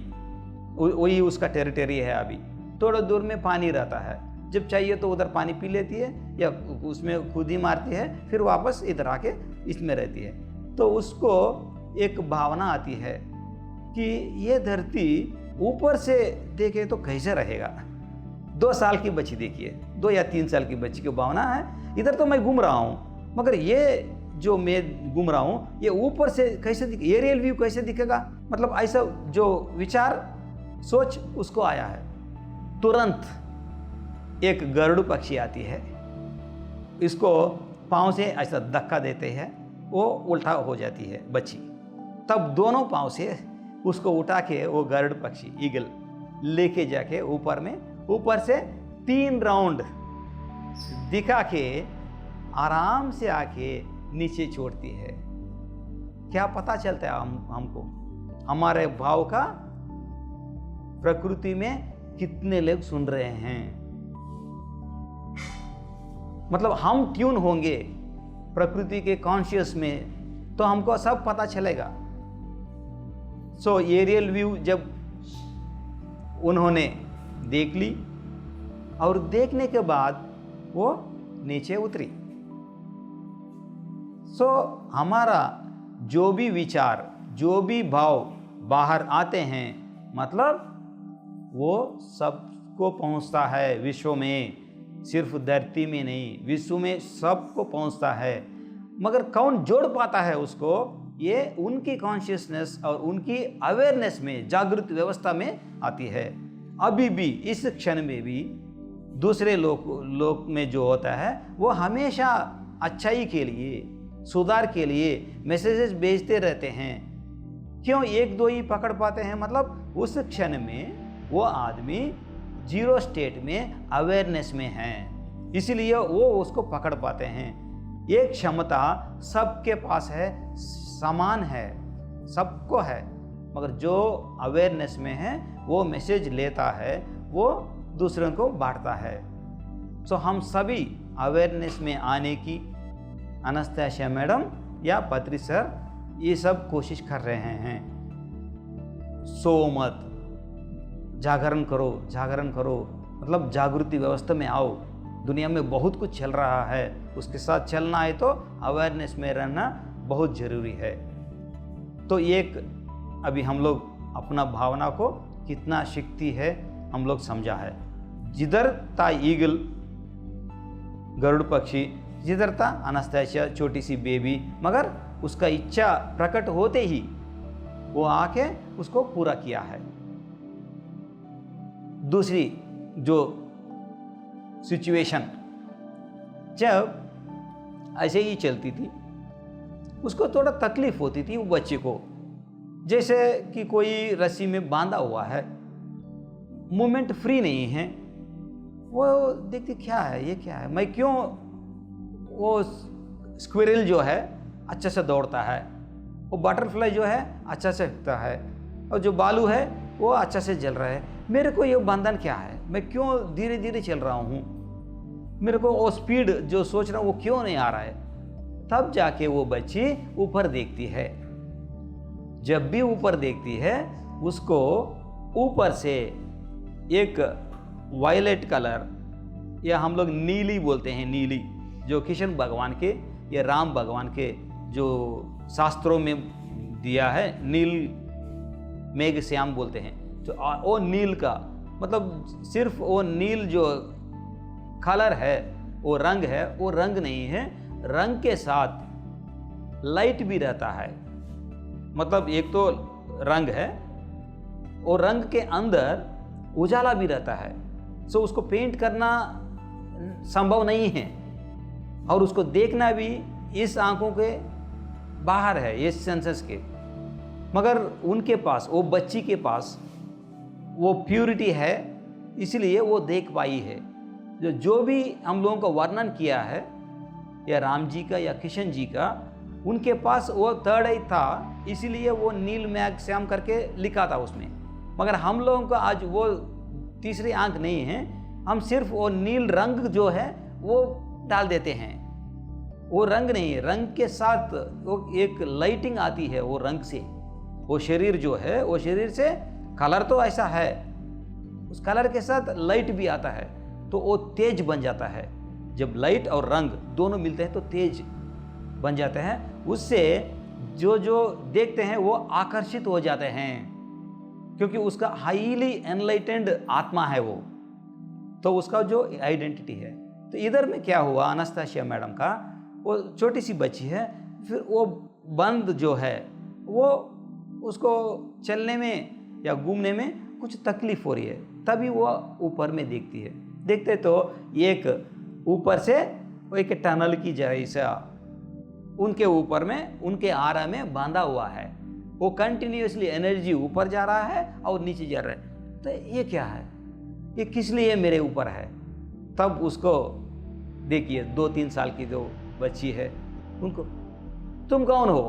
वही उसका टेरिटरी है। अभी थोड़ा दूर में पानी रहता है, जब चाहिए तो उधर पानी पी लेती है या उसमें खुद ही मारती है, फिर वापस इधर आके इसमें रहती है। तो उसको एक भावना आती है कि ये धरती ऊपर से देखे तो कैसे रहेगा। 2 साल की बच्ची देखिए, 2 या 3 साल की बच्ची की भावना है, इधर तो मैं घूम रहा हूँ, मगर ये जो मैं घूम रहा हूँ ये ऊपर से कैसे दिखे, एरियल व्यू कैसे दिखेगा। मतलब ऐसा जो विचार सोच उसको आया है। तुरंत एक गरुड़ पक्षी आती है, इसको पाँव से ऐसा धक्का देते हैं, वो उल्टा हो जाती है बच्ची। तब दोनों पाँव से उसको उठा के वो गरुड़ पक्षी ईगल लेके जाके ऊपर में, ऊपर से 3 राउंड दिखा के आराम से आके नीचे छोड़ती है। क्या पता चलता है हमको हमारे भाव का प्रकृति में कितने लोग सुन रहे हैं। मतलब हम ट्यून होंगे प्रकृति के कॉन्शियस में तो हमको सब पता चलेगा। सो एरियल व्यू जब उन्होंने देख ली और देखने के बाद वो नीचे उतरी। सो हमारा जो भी विचार, जो भी भाव बाहर आते हैं, मतलब वो सबको पहुंचता है विश्व में, सिर्फ धरती में नहीं, विश्व में सबको पहुंचता है। मगर कौन जोड़ पाता है उसको? ये उनकी कॉन्शियसनेस और उनकी अवेयरनेस में, जागृत व्यवस्था में आती है। अभी भी इस क्षण में भी दूसरे लोक में जो होता है वो हमेशा अच्छाई के लिए, सुधार के लिए मैसेजेस भेजते रहते हैं। क्यों एक दो ही पकड़ पाते हैं? मतलब उस क्षण में वो आदमी जीरो स्टेट में अवेयरनेस में है, इसलिए वो उसको पकड़ पाते हैं। ये क्षमता सबके पास है, समान है, सबको है, मगर जो अवेयरनेस में है वो मैसेज लेता है, वो दूसरों को बांटता है। सो हम सभी अवेयरनेस में आने की अनस्तासिया मैडम या पत्री सर ये सब कोशिश कर रहे हैं। सो मत, जागरण करो, जागरण करो, मतलब जागृति व्यवस्था में आओ। दुनिया में बहुत कुछ चल रहा है, उसके साथ चलना है तो अवेयरनेस में रहना बहुत ज़रूरी है। तो एक अभी हम लोग अपना भावना को कितना शक्ति है हम लोग समझा है। जिधर था ईगल, गरुड़ पक्षी, जिधर था अनस्तासिया छोटी सी बेबी, मगर उसका इच्छा प्रकट होते ही वो आके उसको पूरा किया है। दूसरी जो सिचुएशन जब ऐसे ही चलती थी, उसको थोड़ा तकलीफ होती थी वो बच्चे को, जैसे कि कोई रस्सी में बांधा हुआ है, मूवमेंट फ्री नहीं है। वो देखती क्या है, ये क्या है, मैं क्यों, वो स्क्विरल जो है अच्छा से दौड़ता है, वो बटरफ्लाई जो है अच्छा से उड़ता है, और जो बालू है वो अच्छा से जल रहा है, मेरे को ये बंधन क्या है, मैं क्यों धीरे धीरे चल रहा हूँ, मेरे को वो स्पीड जो सोच रहा हूँ वो क्यों नहीं आ रहा है। तब जाके वो बच्ची ऊपर देखती है। जब भी ऊपर देखती है, उसको ऊपर से एक वायलेट कलर, या हम लोग नीली बोलते हैं, नीली, जो कृष्ण भगवान के या राम भगवान के जो शास्त्रों में दिया है, नील मेघ श्याम बोलते हैं। तो वो नील का मतलब सिर्फ वो नील जो कलर है, वो रंग है, वो रंग नहीं है, रंग के साथ लाइट भी रहता है। मतलब एक तो रंग है और रंग के अंदर उजाला भी रहता है। सो उसको पेंट करना संभव नहीं है, और उसको देखना भी इस आंखों के बाहर है, ये सेंसेस के। मगर उनके पास, वो बच्ची के पास वो प्यूरिटी है, इसलिए वो देख पाई है। जो भी हम लोगों को वर्णन किया है, या राम जी का या कृष्ण जी का, उनके पास वो थर्ड आई था, इसीलिए वो नील मेघ श्याम करके लिखा था उसमें। मगर हम लोगों का आज वो तीसरी आंख नहीं है, हम सिर्फ वो नील रंग जो है वो डाल देते हैं। वो रंग नहीं है, रंग के साथ वो एक लाइटिंग आती है, वो रंग से। वो शरीर जो है, वो शरीर से कलर तो ऐसा है, उस कलर के साथ लाइट भी आता है, तो वो तेज बन जाता है। जब लाइट और रंग दोनों मिलते हैं तो तेज बन जाते हैं। उससे जो जो देखते हैं वो आकर्षित हो जाते हैं, क्योंकि उसका हाईली एनलाइटेंड आत्मा है वो, तो उसका जो आइडेंटिटी है। तो इधर में क्या हुआ, अनस्तासिया मैडम का, वो छोटी सी बच्ची है, फिर वो बंद जो है वो उसको चलने में या घूमने में कुछ तकलीफ हो रही है, तभी वो ऊपर में देखती है। देखते तो एक ऊपर से वो एक टनल की जैसा उनके ऊपर में, उनके आरा में बांधा हुआ है, वो कंटिन्यूसली एनर्जी ऊपर जा रहा है और नीचे जा रहा है। तो ये क्या है, ये किस लिए मेरे ऊपर है? तब उसको देखिए 2-3 साल की जो बच्ची है उनको, तुम कौन हो,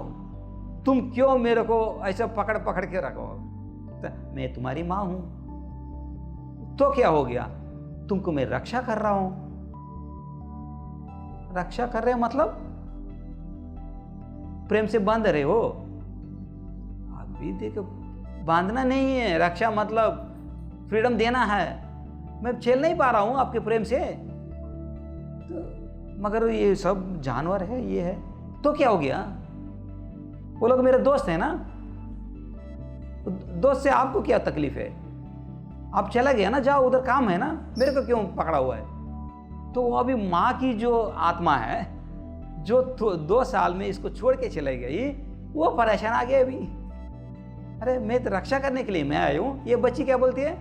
तुम क्यों मेरे को ऐसा पकड़ पकड़ के रखो, तो मैं तुम्हारी माँ हूं, तो क्या हो गया, तुमको मैं रक्षा कर रहा हूं। रक्षा कर रहे मतलब प्रेम से बांध रहे हो। अभी देखो बांधना नहीं है, रक्षा मतलब फ्रीडम देना है। मैं झेल नहीं पा रहा हूं आपके प्रेम से, तो मगर ये सब जानवर है, ये है, तो क्या हो गया, वो लोग मेरे दोस्त हैं ना, दोस्त से आपको क्या तकलीफ है, आप चला गया ना, जाओ उधर काम है ना, मेरे को क्यों पकड़ा हुआ है। तो वो अभी माँ की जो आत्मा है जो 2 साल में इसको छोड़ के चले गई, वो परेशान आ गया अभी। अरे मैं तो रक्षा करने के लिए मैं आया हूँ। ये बच्ची क्या बोलती है,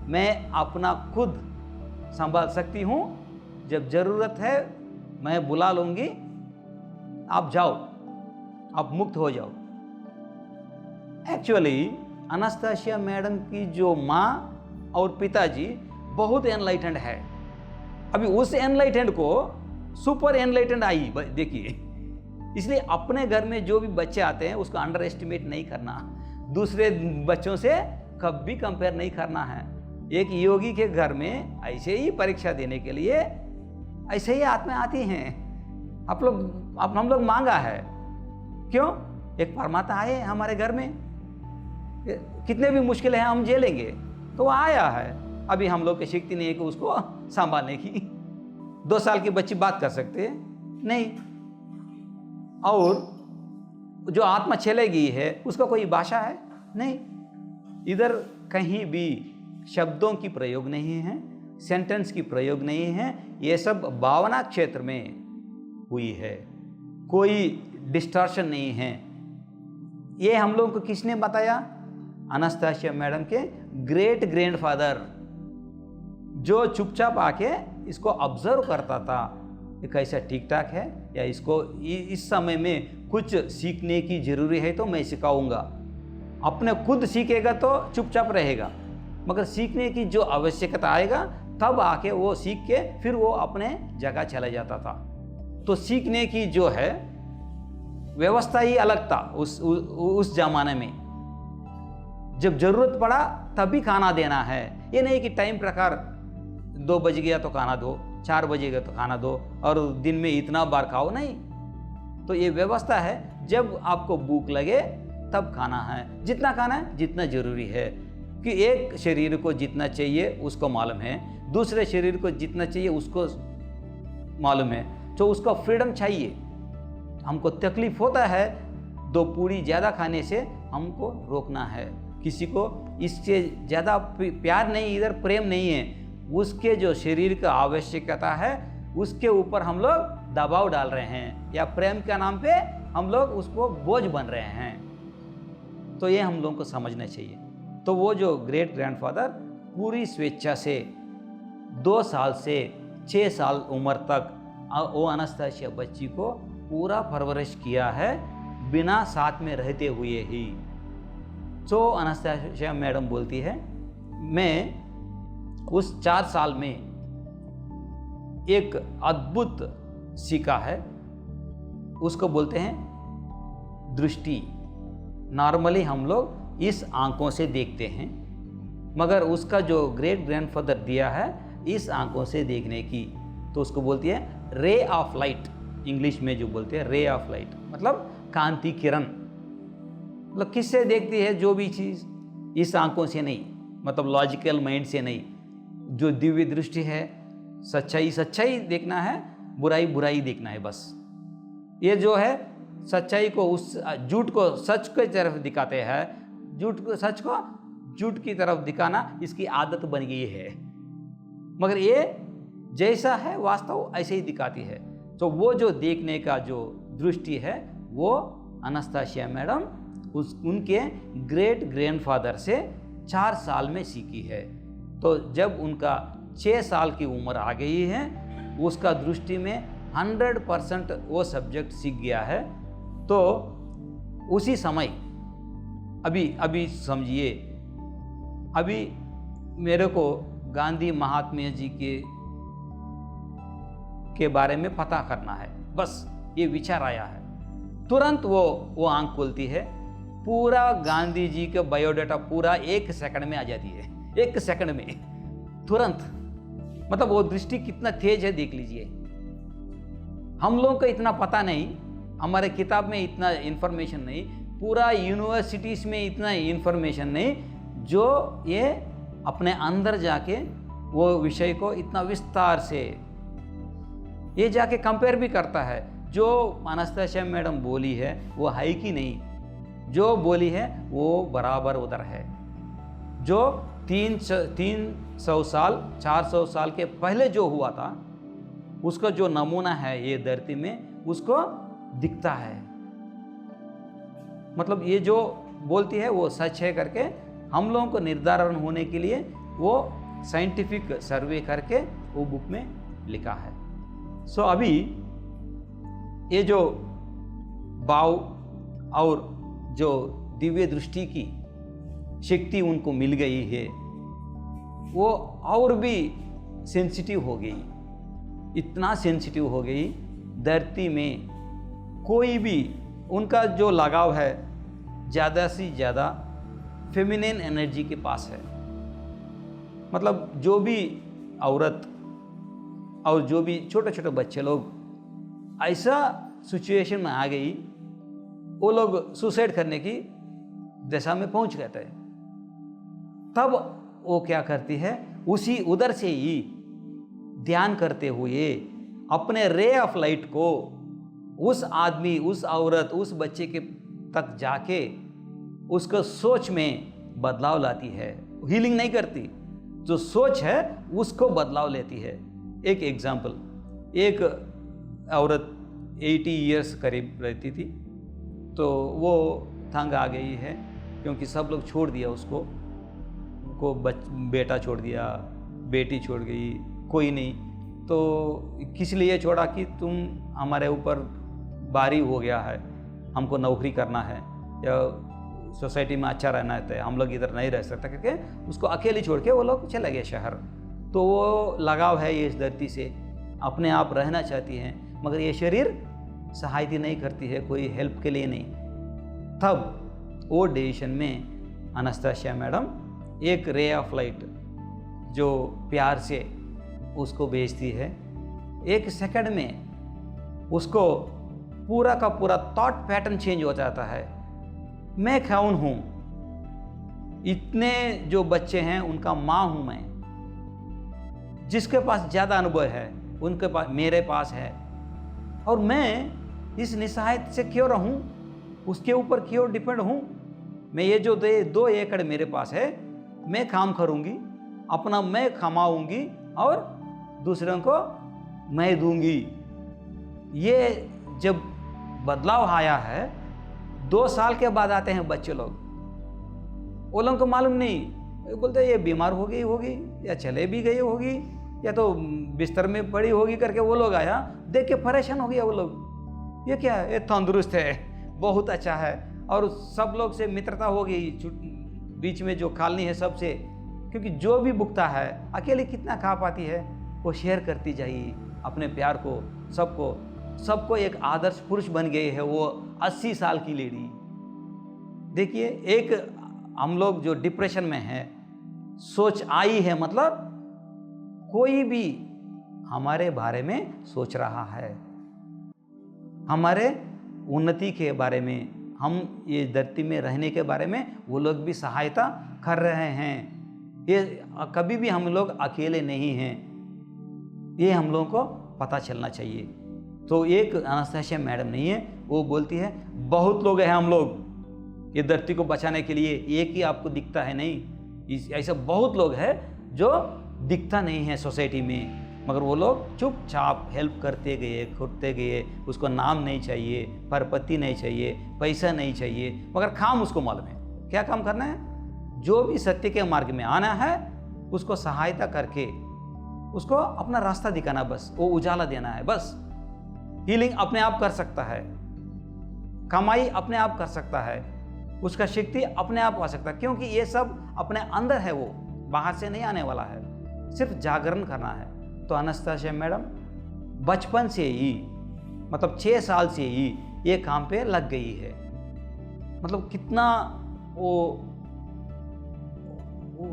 मैं अपना खुद संभाल सकती हूँ, जब जरूरत है मैं बुला लूंगी, आप जाओ, आप मुक्त हो जाओ। एक्चुअली अनास्तासिया मैडम की जो माँ और पिताजी बहुत एनलाइटेंड है। अभी उस एनलाइटेंड को सुपर एनलाइटेंड आई देखिए। इसलिए अपने घर में जो भी बच्चे आते हैं उसको अंडर एस्टिमेट नहीं करना, दूसरे बच्चों से कभी कंपेयर नहीं करना है। एक योगी के घर में ऐसे ही परीक्षा देने के लिए ऐसे ही आत्माएं आती हैं। हम लोग मांगा है, क्यों, एक परमात्मा आए हमारे घर में, कितने भी मुश्किल हैं हम झेलेंगे, तो वो आया है। अभी हम लोग की शक्ति नहीं है कि उसको संभालने की। 2 साल की बच्ची बात कर सकते हैं नहीं, और जो आत्मा चले गई है उसका कोई भाषा है नहीं, इधर कहीं भी शब्दों की प्रयोग नहीं है, सेंटेंस की प्रयोग नहीं है, ये सब भावना क्षेत्र में हुई है, कोई डिस्टॉर्शन नहीं है। ये हम लोग को किसने बताया, अनास्तासिया मैडम के ग्रेट ग्रैंडफादर, जो चुपचाप आके इसको ऑब्जर्व करता था, ये कैसा ठीक ठाक है, या इसको इस समय में कुछ सीखने की जरूरी है तो मैं सिखाऊंगा। अपने खुद सीखेगा तो चुपचाप रहेगा, मगर सीखने की जो आवश्यकता आएगा तब आके वो सीख के फिर वो अपने जगह चला जाता था। तो सीखने की जो है व्यवस्था ही अलग था उस जमाने में। जब जरूरत पड़ा तभी खाना देना है, ये नहीं कि टाइम प्रकार 2 बज गया तो खाना दो, 4 बजेगा तो खाना दो, और दिन में इतना बार खाओ, नहीं। तो ये व्यवस्था है, जब आपको भूख लगे तब खाना है, जितना खाना है जितना जरूरी है, कि एक शरीर को जितना चाहिए उसको मालूम है, दूसरे शरीर को जितना चाहिए उसको मालूम है, तो उसको फ्रीडम चाहिए। हमको तकलीफ होता है 2 पूड़ी ज़्यादा खाने से, हमको रोकना है। किसी को इससे ज़्यादा प्यार नहीं, इधर प्रेम नहीं है, उसके जो शरीर का आवश्यकता है उसके ऊपर हम लोग दबाव डाल रहे हैं, या प्रेम के नाम पे हम लोग उसको बोझ बन रहे हैं। तो ये हम लोगों को समझना चाहिए। तो वो जो ग्रेट ग्रैंडफादर पूरी स्वेच्छा से 2 साल से 6 साल उम्र तक वो अनास्तासिया बच्ची को पूरा परवरिश किया है, बिना साथ में रहते हुए ही। तो अनास्तासिया मैडम बोलती है, मैं उस 4 साल में एक अद्भुत सीखा है, उसको बोलते हैं दृष्टि। नॉर्मली हम लोग इस आंखों से देखते हैं, मगर उसका जो ग्रेट ग्रैंडफादर दिया है इस आंखों से देखने की, तो उसको बोलती है रे ऑफ लाइट। इंग्लिश में जो बोलते हैं रे ऑफ लाइट मतलब कांति किरण। मतलब किससे देखती है जो भी चीज़, इस आंखों से नहीं, मतलब लॉजिकल माइंड से नहीं। जो दिव्य दृष्टि है, सच्चाई सच्चाई देखना है, बुराई बुराई देखना है, बस। ये जो है सच्चाई को, उस झूठ को सच की तरफ दिखाते हैं, झूठ को सच को झूठ की तरफ दिखाना इसकी आदत बन गई है, मगर ये जैसा है वास्तव ऐसे ही दिखाती है। तो वो जो देखने का जो दृष्टि है वो अनास्तासिया मैडम उनके ग्रेट ग्रैंडफादर से 4 साल में सीखी है। तो जब उनका 6 साल की उम्र आ गई है, उसका दृष्टि में 100% वो सब्जेक्ट सीख गया है। तो उसी समय अभी समझिए, अभी मेरे को गांधी महात्मा जी के के बारे में पता करना है, बस ये विचार आया है। तुरंत वो आंख खोलती है, पूरा गांधी जी का बायोडाटा पूरा 1 सेकंड में आ जाती है, 1 सेकंड में तुरंत। मतलब वो दृष्टि कितना तेज है देख लीजिए। हम लोगों को इतना पता नहीं, हमारे किताब में इतना इंफॉर्मेशन नहीं, पूरा यूनिवर्सिटीज़ में इतना इंफॉर्मेशन नहीं, जो ये अपने अंदर जाके वो विषय को इतना विस्तार से ये जाके कंपेयर भी करता है। जो अनास्तासिया मैडम बोली है वो है कि नहीं, जो बोली है वो बराबर उधर है। जो 300 साल 400 साल के पहले जो हुआ था उसका जो नमूना है ये धरती में, उसको दिखता है। मतलब ये जो बोलती है वो सच है करके हम लोगों को निर्धारण होने के लिए वो साइंटिफिक सर्वे करके वो बुक में लिखा है। सो अभी ये जो भाव और जो दिव्य दृष्टि की शक्ति उनको मिल गई है, वो और भी सेंसिटिव हो गई, इतना सेंसिटिव हो गई, धरती में कोई भी उनका जो लगाव है ज़्यादा से ज़्यादा फेमिनिन एनर्जी के पास है। मतलब जो भी औरत और जो भी छोटे छोटे बच्चे लोग ऐसा सिचुएशन में आ गई, वो लोग सुसाइड करने की दशा में पहुंच गए थे, तब वो क्या करती है, उसी उधर से ही ध्यान करते हुए अपने रे ऑफ लाइट को उस आदमी, उस औरत, उस बच्चे के तक जाके उसको सोच में बदलाव लाती है। हीलिंग नहीं करती, जो सोच है उसको बदलाव लेती है। एक एग्जाम्पल, एक औरत 80 इयर्स करीब रहती थी, तो वो तंग आ गई है क्योंकि सब लोग छोड़ दिया उसको, बेटा छोड़ दिया, बेटी छोड़ गई, कोई नहीं। तो किस लिए छोड़ा कि तुम हमारे ऊपर भारी हो गया है, हमको नौकरी करना है या सोसाइटी में अच्छा रहना है, हम लोग इधर नहीं रह सकते करके उसको अकेले छोड़ के वो लोग चले गए शहर। तो वो लगाव है ये इस धरती से, अपने आप रहना चाहती हैं, मगर ये शरीर सहायता नहीं करती है, कोई हेल्प के लिए नहीं। तब वो डिसीजन में अनास्तासिया मैडम एक रे ऑफ लाइट जो प्यार से उसको भेजती है, 1 सेकंड में उसको पूरा का पूरा थॉट पैटर्न चेंज हो जाता है। मैं कौन हूँ, इतने जो बच्चे हैं उनका माँ हूँ मैं, जिसके पास ज़्यादा अनुभव है उनके पास, मेरे पास है, और मैं इस निस्सहायता से क्यों रहूँ, उसके ऊपर क्यों डिपेंड हूँ। मैं ये जो 2 एकड़ मेरे पास है, मैं काम करूँगी, अपना मैं कमाऊँगी और दूसरों को मैं दूँगी। ये जब बदलाव आया है, 2 साल के बाद आते हैं बच्चे लोग, वो लोगों को मालूम नहीं, बोलते ये बीमार हो गई होगी या चले भी गई होगी या तो बिस्तर में पड़ी होगी करके वो लोग आया, देख के परेशान हो गया वो लोग, ये क्या है, ये तंदुरुस्त है, बहुत अच्छा है, और सब लोग से मित्रता हो गई, बीच में जो कॉलोनी है सबसे, क्योंकि जो भी भुगता है अकेले कितना खा पाती है, वो शेयर करती जाइए अपने प्यार को, सबको एक आदर्श पुरुष बन गए है वो 80 साल की लेडी। देखिए, एक हम लोग जो डिप्रेशन में है, सोच आई है, मतलब कोई भी हमारे बारे में सोच रहा है, हमारे उन्नति के बारे में, हम ये धरती में रहने के बारे में वो लोग भी सहायता कर रहे हैं। ये कभी भी हम लोग अकेले नहीं हैं, ये हम लोगों को पता चलना चाहिए। तो एक अनास्तासिया मैडम नहीं है, वो बोलती है बहुत लोग हैं हम लोग ये धरती को बचाने के लिए, एक ही आपको दिखता है नहीं, ऐसा बहुत लोग हैं जो दिखता नहीं है सोसाइटी में, मगर वो लोग चुपचाप हेल्प करते गए, उसको नाम नहीं चाहिए, परपत्ति नहीं चाहिए, पैसा नहीं चाहिए, मगर काम उसको मालूम है क्या काम करना है। जो भी सत्य के मार्ग में आना है उसको सहायता करके उसको अपना रास्ता दिखाना, बस वो उजाला देना है, बस। हीलिंग अपने आप कर सकता है, कमाई अपने आप कर सकता है, उसका शक्ति अपने आप आ सकता है, क्योंकि ये सब अपने अंदर है, वो बाहर से नहीं आने वाला है, सिर्फ जागरण करना है। तो अनास्तासिया मैडम बचपन से ही, मतलब 6 साल से ही ये काम पे लग गई है। मतलब कितना वो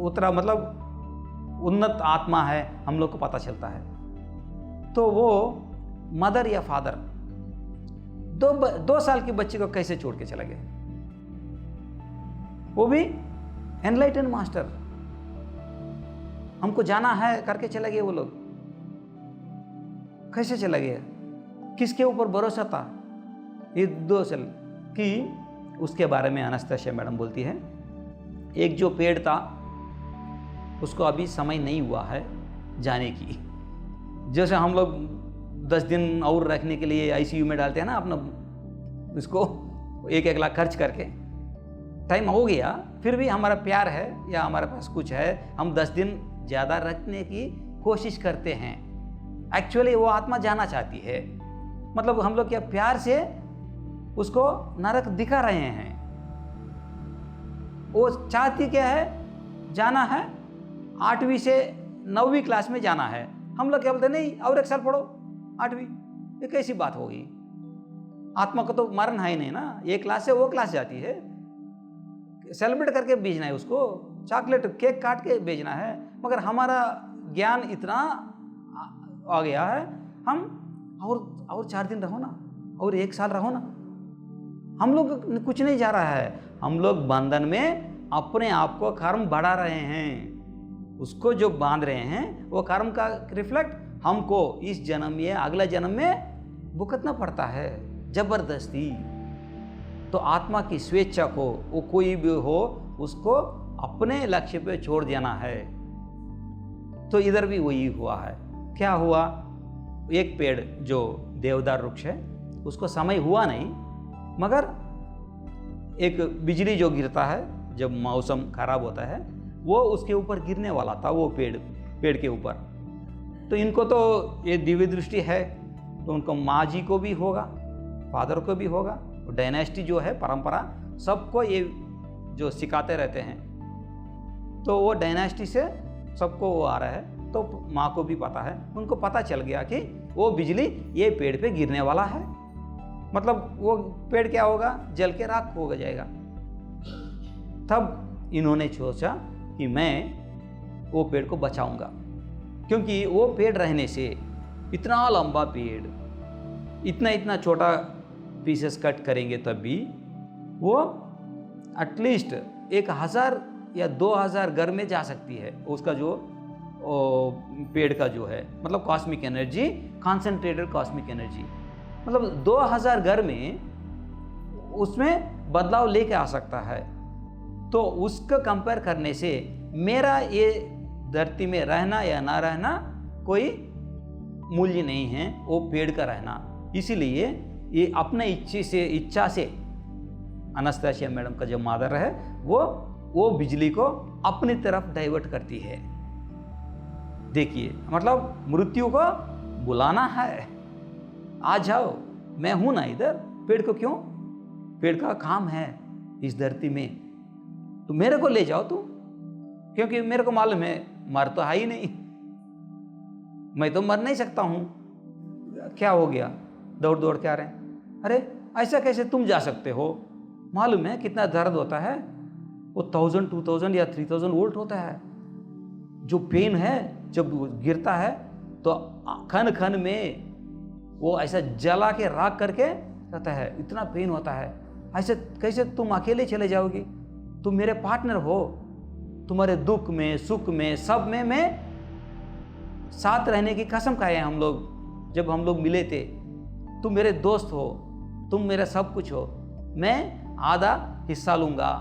उतरा, मतलब उन्नत आत्मा है, हम लोग को पता चलता है। तो वो मदर या फादर 2 साल की बच्ची को कैसे छोड़ के चला गया, वो भी एनलाइटन मास्टर, हमको जाना है करके चले गए। वो लोग कैसे चला गया, किसके ऊपर भरोसा था? ये 2 साल की। उसके बारे में एनास्टेसिया मैडम बोलती है, एक जो पेड़ था उसको अभी समय नहीं हुआ है जाने की। जैसे हम लोग 10 दिन और रखने के लिए आईसीयू में डालते हैं ना अपना, उसको 1-1 लाख खर्च करके, टाइम हो गया, फिर भी हमारा प्यार है या हमारे पास कुछ है, हम 10 दिन ज़्यादा रखने की कोशिश करते हैं। एक्चुअली वो आत्मा जाना चाहती है, मतलब हम लोग क्या प्यार से उसको नरक दिखा रहे हैं। वो चाहती क्या है, जाना है 8वीं से 9वीं क्लास में जाना है। हम लोग क्या बोलते, नहीं और 1 साल पढ़ो 8वीं। ये कैसी बात होगी? आत्मा को तो मरण है ही नहीं ना, ये क्लास से वो क्लास जाती है, सेलिब्रेट करके भेजना है उसको, चॉकलेट केक काट के भेजना है। मगर हमारा ज्ञान इतना आ गया है, हम और 4 दिन रहो ना, और 1 साल रहो ना। हम लोग कुछ नहीं जा रहा है, हम लोग बंधन में अपने आप को कर्म बढ़ा रहे हैं। उसको जो बांध रहे हैं वो कर्म का रिफ्लेक्ट हमको इस जन्म या अगला जन्म में भुगतना पड़ता है जबरदस्ती। तो आत्मा की स्वेच्छा को, वो कोई भी हो, उसको अपने लक्ष्य पे छोड़ देना है। तो इधर भी वही हुआ है। क्या हुआ, एक पेड़ जो देवदार वृक्ष है उसको समय हुआ नहीं, मगर एक बिजली जो गिरता है जब मौसम खराब होता है, वो उसके ऊपर गिरने वाला था, वो पेड़ के ऊपर। तो इनको तो ये दिव्य दृष्टि है, तो उनको माँ जी को भी होगा, फादर को भी होगा, डायनेस्टी जो है परंपरा सबको ये जो सिखाते रहते हैं। तो वो डायनेस्टी से सबको वो आ रहा है, तो माँ को भी पता है, उनको पता चल गया कि वो बिजली ये पेड़ पे गिरने वाला है, मतलब वो पेड़ क्या होगा, जल के राख हो जाएगा। तब इन्होंने सोचा कि मैं वो पेड़ को बचाऊंगा, क्योंकि वो पेड़ रहने से इतना लंबा पेड़, इतना छोटा पीसेस कट करेंगे तब भी वो एटलीस्ट 1000 या 2000 घर में जा सकती है। उसका जो पेड़ का जो है, मतलब cosmic energy, concentrated cosmic energy, मतलब 2000 घर में उसमें बदलाव लेके आ सकता है। तो उसको कंपेयर करने से मेरा ये धरती में रहना या ना रहना कोई मूल्य नहीं है, वो पेड़ का रहना। इसीलिए ये अपने इच्छा से एनास्टेसिया मैडम का जो मदर है वो बिजली को अपनी तरफ डाइवर्ट करती है। देखिए, मतलब मृत्यु को बुलाना है, आ जाओ, मैं हूं ना इधर, पेड़ को क्यों, पेड़ का काम है इस धरती में, तो मेरे को ले जाओ तुम, क्योंकि मेरे को मालूम है मर तो है ही नहीं, मैं तो मर नहीं सकता हूं। क्या हो गया, दौड़ के आ रहे हैं, अरे ऐसा कैसे तुम जा सकते हो, मालूम है कितना दर्द होता है, वो 1000, 2000 या 3000 वोल्ट होता है, जो पेन है जब गिरता है तो खन खन में वो ऐसा जला के राख करके रहता है, इतना पेन होता है। ऐसे कैसे तुम अकेले चले जाओगी, तुम मेरे पार्टनर हो, तुम्हारे दुख में सुख में सब में मैं साथ रहने की कसम खाए हम लोग जब हम लोग मिले थे। तुम मेरे दोस्त हो, तुम मेरा सब कुछ हो, मैं आधा हिस्सा लूंगा।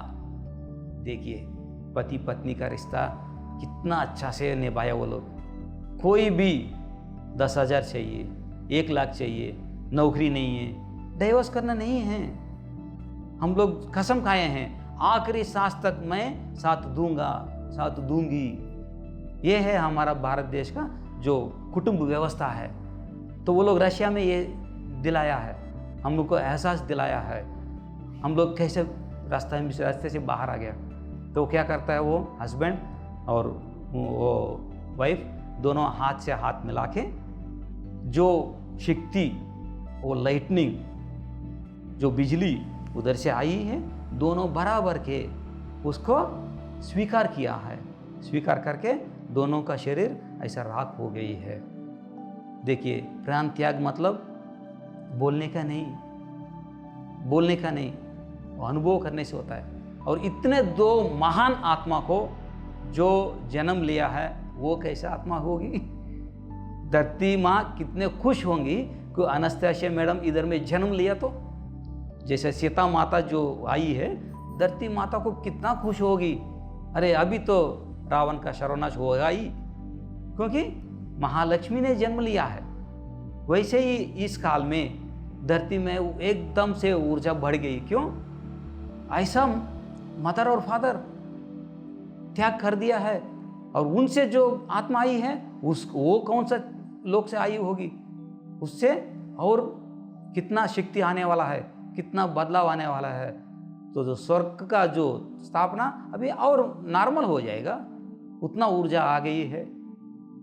देखिए पति पत्नी का रिश्ता कितना अच्छा से निभाया वो लोग। कोई भी 10,000 चाहिए, 1 लाख चाहिए, नौकरी नहीं है, डाइवोर्स करना नहीं है। हम लोग कसम खाए हैं आखिरी सांस तक मैं साथ दूंगा, साथ दूंगी। ये है हमारा भारत देश का जो कुटुंब व्यवस्था है। तो वो लोग रशिया में ये दिलाया है, हम लोग को एहसास दिलाया है। हम लोग कैसे रास्ते से बाहर आ गया। तो क्या करता है वो हस्बैंड और वो वाइफ दोनों हाथ से हाथ मिला के जो शक्ति, वो लाइटनिंग, जो बिजली उधर से आई है, दोनों बराबर के उसको स्वीकार किया है। स्वीकार करके दोनों का शरीर ऐसा राख हो गई है। देखिए, प्राण त्याग मतलब बोलने का नहीं, बोलने का नहीं, वो अनुभव करने से होता है। और इतने दो महान आत्मा को जो जन्म लिया है, वो कैसा आत्मा होगी? धरती माँ कितने खुश होंगी कि अनस्तासिया मैडम इधर में जन्म लिया। तो जैसे सीता माता जो आई है, धरती माता को कितना खुश होगी, अरे अभी तो रावण का सर्वनाश होगा ही, क्योंकि महालक्ष्मी ने जन्म लिया है। वैसे ही इस काल में धरती में एकदम से ऊर्जा बढ़ गई। क्यों? ऐसा मदर और फादर त्याग कर दिया है, और उनसे जो आत्मा आई है वो कौन सा लोक से आई होगी, उससे और कितना शक्ति आने वाला है, कितना बदलाव आने वाला है। तो जो स्वर्ग का जो स्थापना अभी और नॉर्मल हो जाएगा, उतना ऊर्जा आ गई है।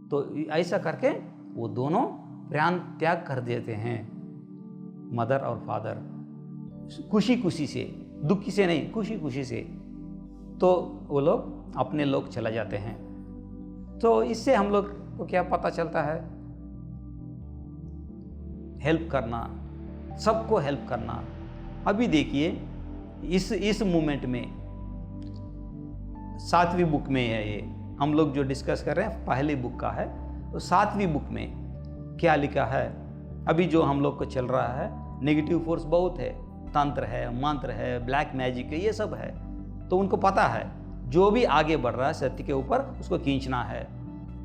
तो ऐसा करके वो दोनों प्राण त्याग कर देते हैं, मदर और फादर, खुशी खुशी से, दुखी से नहीं, खुशी खुशी से। तो वो लोग अपने लोग चला जाते हैं। तो इससे हम लोग को क्या पता चलता है? हेल्प करना, सबको हेल्प करना। अभी देखिए इस मूवमेंट में 7वीं बुक में है, ये हम लोग जो डिस्कस कर रहे हैं पहली बुक का है। तो 7वीं बुक में क्या लिखा है? अभी जो हम लोग को चल रहा है, नेगेटिव फोर्स बहुत है, तंत्र है, मंत्र है, ब्लैक मैजिक है, ये सब है। तो उनको पता है जो भी आगे बढ़ रहा है सत्य के ऊपर, उसको खींचना है,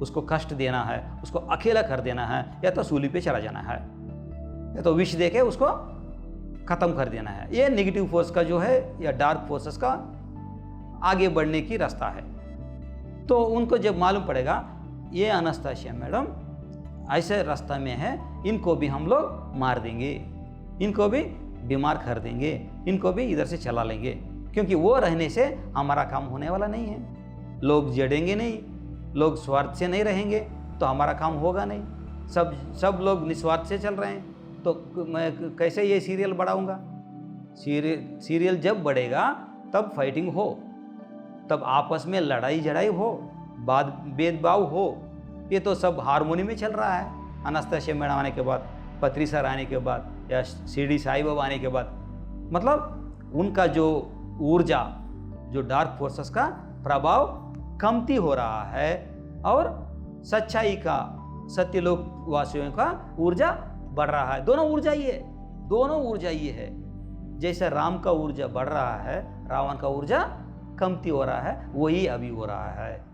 उसको कष्ट देना है, उसको अकेला कर देना है, या तो सूली पे चला जाना है, या तो विष देके उसको खत्म कर देना है। ये नेगेटिव फोर्स का जो है, या डार्क फोर्सेस का आगे बढ़ने की रास्ता है। तो उनको जब मालूम पड़ेगा ये अनस्तासिया मैडम ऐसे रास्ता में है, इनको भी हम लोग मार देंगे, इनको भी बीमार कर देंगे, इनको भी इधर से चला लेंगे, क्योंकि वो रहने से हमारा काम होने वाला नहीं है। लोग जड़ेंगे नहीं, लोग स्वार्थ से नहीं रहेंगे, तो हमारा काम होगा नहीं। सब लोग निस्वार्थ से चल रहे हैं, तो मैं कैसे ये सीरियल बढ़ाऊंगा? सीरियल जब बढ़ेगा तब फाइटिंग हो, तब आपस में लड़ाई झड़ाई हो, भेदभाव हो। ये तो सब हारमोनी में चल रहा है। अनस्तासिया मैडम आने के बाद, पत्री सर आने के बाद, या शिरडी साईं बाबा आने के बाद, मतलब उनका जो ऊर्जा, जो डार्क फोर्सेस का प्रभाव कमती हो रहा है, और सच्चाई का, सत्यलोक वासियों का ऊर्जा बढ़ रहा है। दोनों ऊर्जा ही है, दोनों ऊर्जा ही है। जैसे राम का ऊर्जा बढ़ रहा है, रावण का ऊर्जा कमती हो रहा है, वही अभी हो रहा है।